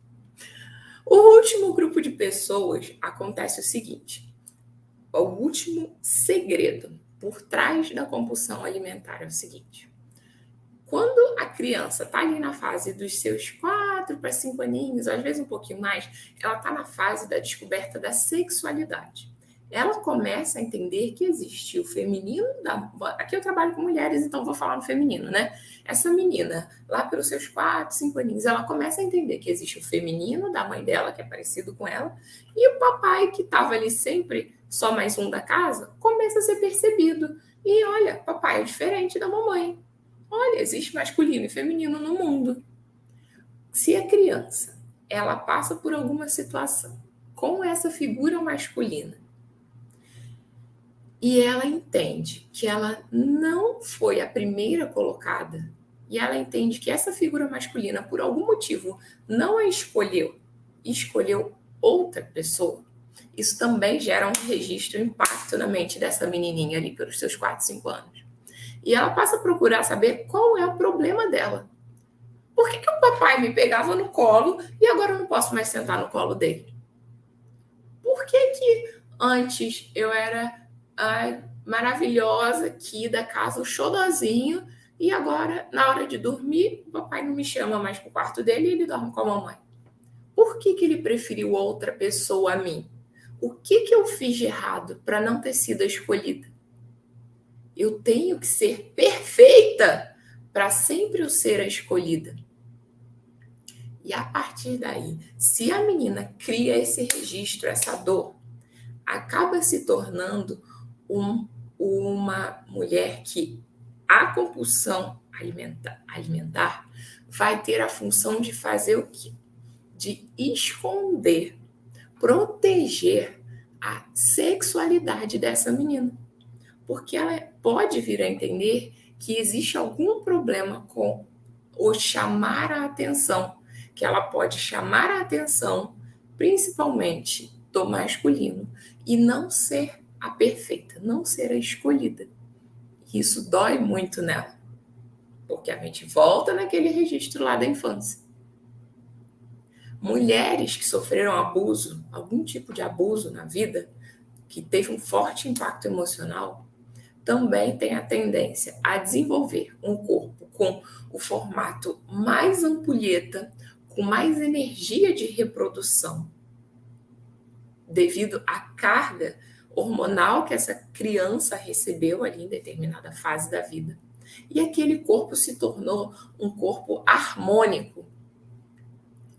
O último grupo de pessoas acontece o seguinte. o último segredo por trás da compulsão alimentar é o seguinte: quando a criança está ali na fase dos seus 4 para 5 aninhos, às vezes um pouquinho mais, ela está na fase da descoberta da sexualidade. Ela começa a entender que existe o feminino. Aqui eu trabalho com mulheres, então vou falar no feminino, né? Essa menina, lá pelos seus 4, 5 aninhos, ela começa a entender que existe o feminino da mãe dela, que é parecido com ela, e o papai, que estava ali sempre só mais um da casa, começa a ser percebido. E olha, papai é diferente da mamãe. Olha, existe masculino e feminino no mundo. Se a criança ela passa por alguma situação com essa figura masculina e ela entende que ela não foi a primeira colocada, e ela entende que essa figura masculina, por algum motivo, não a escolheu outra pessoa, isso também gera um registro, um impacto na mente dessa menininha ali pelos seus 4, 5 anos. E ela passa a procurar saber qual é o problema dela. Por que o papai me pegava no colo e agora eu não posso mais sentar no colo dele? Por que antes eu era maravilhosa aqui da casa, o xodozinho, e agora, na hora de dormir, o papai não me chama mais pro quarto dele e ele dorme com a mamãe? Por que ele preferiu outra pessoa a mim? O que eu fiz de errado para não ter sido a escolhida? Eu tenho que ser perfeita para sempre eu ser a escolhida. E a partir daí, se a menina cria esse registro, essa dor, acaba se tornando uma mulher que a compulsão alimentar vai ter a função de fazer o quê? De esconder, proteger a sexualidade dessa menina. Porque ela pode vir a entender que existe algum problema com o chamar a atenção, que ela pode chamar a atenção, principalmente do masculino, e não ser a perfeita, não ser a escolhida. Isso dói muito nela, porque a gente volta naquele registro lá da infância. Mulheres que sofreram abuso, algum tipo de abuso na vida, que teve um forte impacto emocional, também tem a tendência a desenvolver um corpo com o formato mais ampulheta, com mais energia de reprodução, devido à carga hormonal que essa criança recebeu ali em determinada fase da vida. E aquele corpo se tornou um corpo harmônico.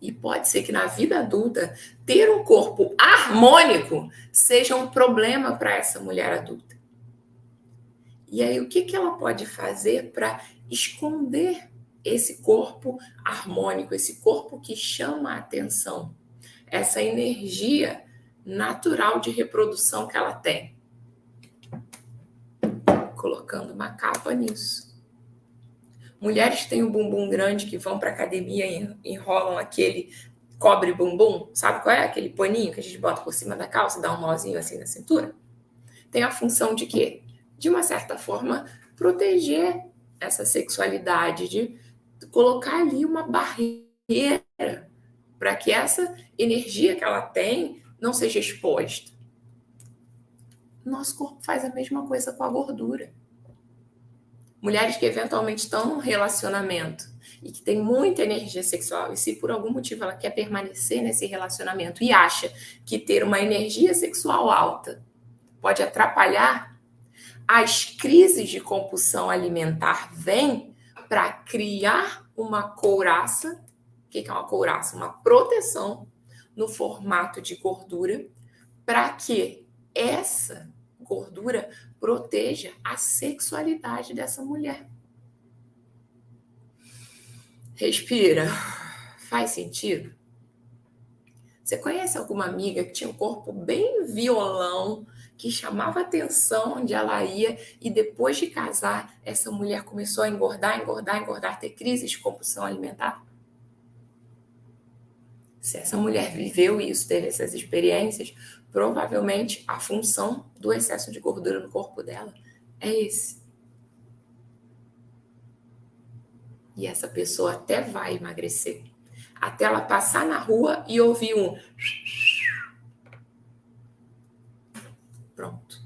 E pode ser que na vida adulta, ter um corpo harmônico seja um problema para essa mulher adulta. E aí, o que ela pode fazer para esconder esse corpo harmônico, esse corpo que chama a atenção, essa energia natural de reprodução que ela tem? Colocando uma capa nisso. Mulheres que têm um bumbum grande, que vão para a academia e enrolam aquele cobre bumbum, sabe qual é? Aquele paninho que a gente bota por cima da calça, dá um nozinho assim na cintura. Tem a função de quê? De uma certa forma, proteger essa sexualidade, de colocar ali uma barreira para que essa energia que ela tem não seja exposta. Nosso corpo faz a mesma coisa com a gordura. Mulheres que eventualmente estão num relacionamento e que tem muita energia sexual, e se por algum motivo ela quer permanecer nesse relacionamento e acha que ter uma energia sexual alta pode atrapalhar, as crises de compulsão alimentar vêm para criar uma couraça. O que é uma couraça? Uma proteção no formato de gordura, para que essa gordura proteja a sexualidade dessa mulher. Respira. Faz sentido? Você conhece alguma amiga que tinha um corpo bem violão, que chamava atenção onde ela ia, e depois de casar, essa mulher começou a engordar, ter crises de compulsão alimentar? Se essa mulher viveu isso, teve essas experiências, provavelmente a função do excesso de gordura no corpo dela é esse. E essa pessoa até vai emagrecer, até ela passar na rua e ouvir um... Pronto.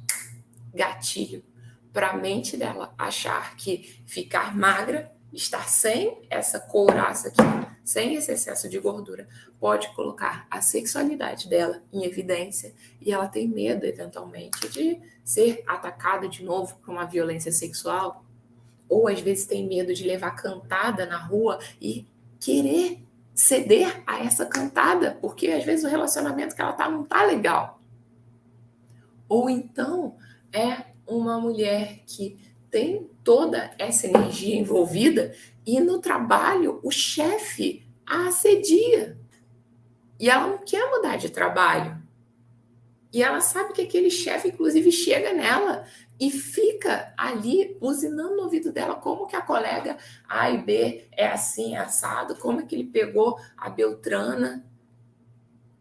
gatilho para a mente dela achar que ficar magra, estar sem essa couraça aqui, sem esse excesso de gordura, pode colocar a sexualidade dela em evidência e ela tem medo, eventualmente, de ser atacada de novo por uma violência sexual, ou às vezes tem medo de levar cantada na rua e querer ceder a essa cantada, porque às vezes o relacionamento que ela tá não tá legal. Ou então é uma mulher que tem toda essa energia envolvida e no trabalho o chefe a assedia. E ela não quer mudar de trabalho. E ela sabe que aquele chefe, inclusive, chega nela e fica ali buzinando no ouvido dela como que a colega A e B é assim, é assado, como é que ele pegou a Beltrana.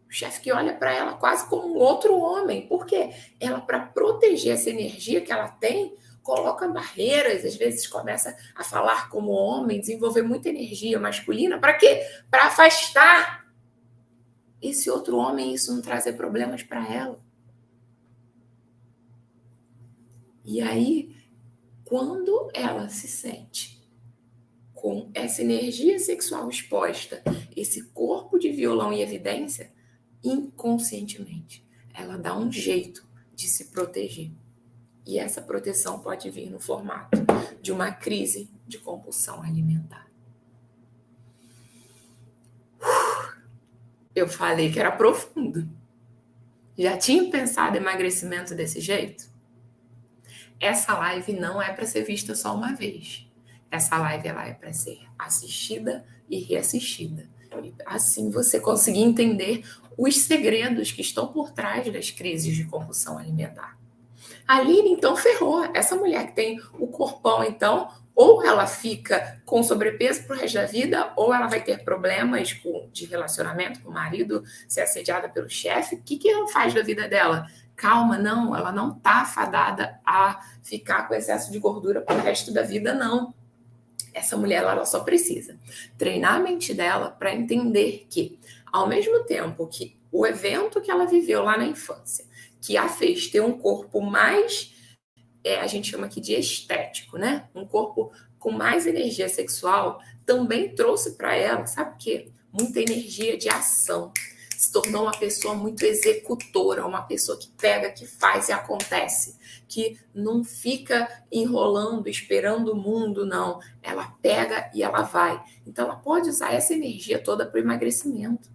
O chefe que olha para ela quase como um outro homem. Por quê? Ela, para proteger essa energia que ela tem, coloca barreiras, às vezes começa a falar como homem, desenvolver muita energia masculina. Para quê? Para afastar esse outro homem e isso não trazer problemas para ela. E aí, quando ela se sente com essa energia sexual exposta, esse corpo de violão em evidência, inconscientemente, ela dá um jeito de se proteger. E essa proteção pode vir no formato de uma crise de compulsão alimentar. Eu falei que era profundo. Já tinha pensado em emagrecimento desse jeito? Essa live não é para ser vista só uma vez. Essa live ela é para ser assistida e reassistida. E assim você conseguir entender os segredos que estão por trás das crises de compulsão alimentar. A Aline, então, ferrou. Essa mulher que tem o corpão, então, ou ela fica com sobrepeso pro resto da vida, ou ela vai ter problemas de relacionamento com o marido, ser assediada pelo chefe. O que ela faz da vida dela? Calma, não, ela não está fadada a ficar com excesso de gordura pro resto da vida, não. Essa mulher, ela só precisa treinar a mente dela para entender que, ao mesmo tempo que o evento que ela viveu lá na infância, que a fez ter um corpo mais, a gente chama aqui de estético, né? Um corpo com mais energia sexual, também trouxe para ela, sabe o quê? Muita energia de ação. Se tornou uma pessoa muito executora, uma pessoa que pega, que faz e acontece, que não fica enrolando, esperando o mundo, não. Ela pega e ela vai. Então, ela pode usar essa energia toda para o emagrecimento.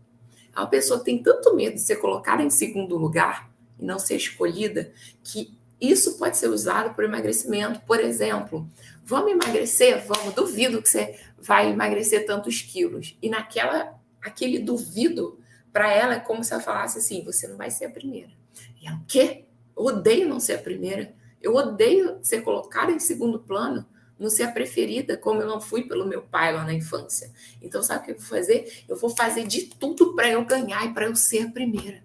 A pessoa tem tanto medo de ser colocada em segundo lugar e não ser escolhida, que isso pode ser usado para o emagrecimento. Por exemplo, vamos emagrecer? Vamos, duvido que você vai emagrecer tantos quilos. E aquele duvido, para ela é como se ela falasse assim, você não vai ser a primeira. E ela, o quê? Eu odeio não ser a primeira. Eu odeio ser colocada em segundo plano, não ser a preferida, como eu não fui pelo meu pai lá na infância. Então, sabe o que eu vou fazer? Eu vou fazer de tudo para eu ganhar e para eu ser a primeira.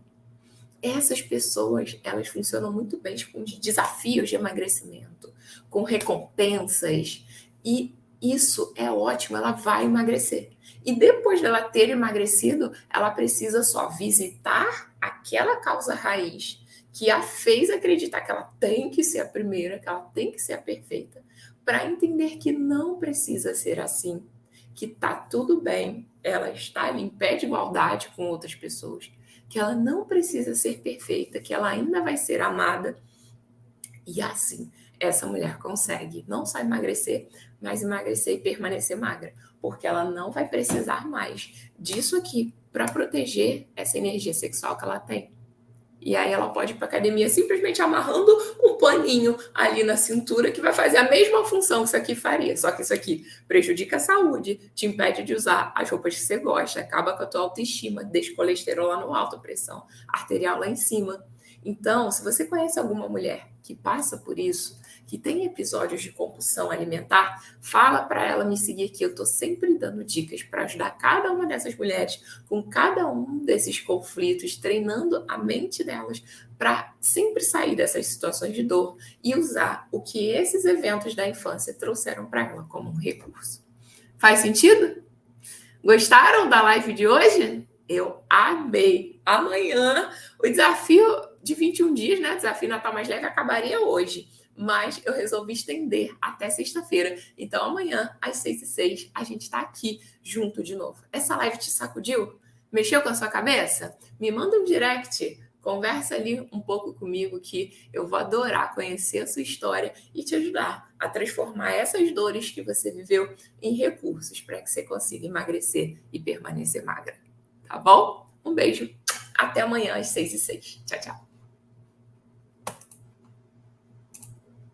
Essas pessoas, elas funcionam muito bem com desafios de emagrecimento, com recompensas, e isso é ótimo, ela vai emagrecer. E depois dela ter emagrecido, ela precisa só visitar aquela causa raiz que a fez acreditar que ela tem que ser a primeira, que ela tem que ser a perfeita, para entender que não precisa ser assim, que tá tudo bem, ela está em pé de igualdade com outras pessoas, que ela não precisa ser perfeita, que ela ainda vai ser amada. E assim, essa mulher consegue não só emagrecer, mas emagrecer e permanecer magra, porque ela não vai precisar mais disso aqui para proteger essa energia sexual que ela tem. E aí ela pode ir para academia simplesmente amarrando um paninho ali na cintura que vai fazer a mesma função que isso aqui faria. Só que isso aqui prejudica a saúde, te impede de usar as roupas que você gosta, acaba com a tua autoestima, deixa o colesterol lá no alto, a pressão arterial lá em cima. Então, se você conhece alguma mulher que passa por isso, que tem episódios de compulsão alimentar, fala para ela me seguir aqui. Eu estou sempre dando dicas para ajudar cada uma dessas mulheres com cada um desses conflitos, treinando a mente delas para sempre sair dessas situações de dor e usar o que esses eventos da infância trouxeram para ela como um recurso. Faz sentido? Gostaram da live de hoje? Eu amei. Amanhã o desafio de 21 dias, né? Desafio Natal Mais Leve acabaria hoje. Mas eu resolvi estender até sexta-feira. Então, amanhã, às 6h06, a gente está aqui junto de novo. Essa live te sacudiu? Mexeu com a sua cabeça? Me manda um direct, conversa ali um pouco comigo que eu vou adorar conhecer a sua história e te ajudar a transformar essas dores que você viveu em recursos para que você consiga emagrecer e permanecer magra. Tá bom? Um beijo. Até amanhã às 6h06. Tchau, tchau.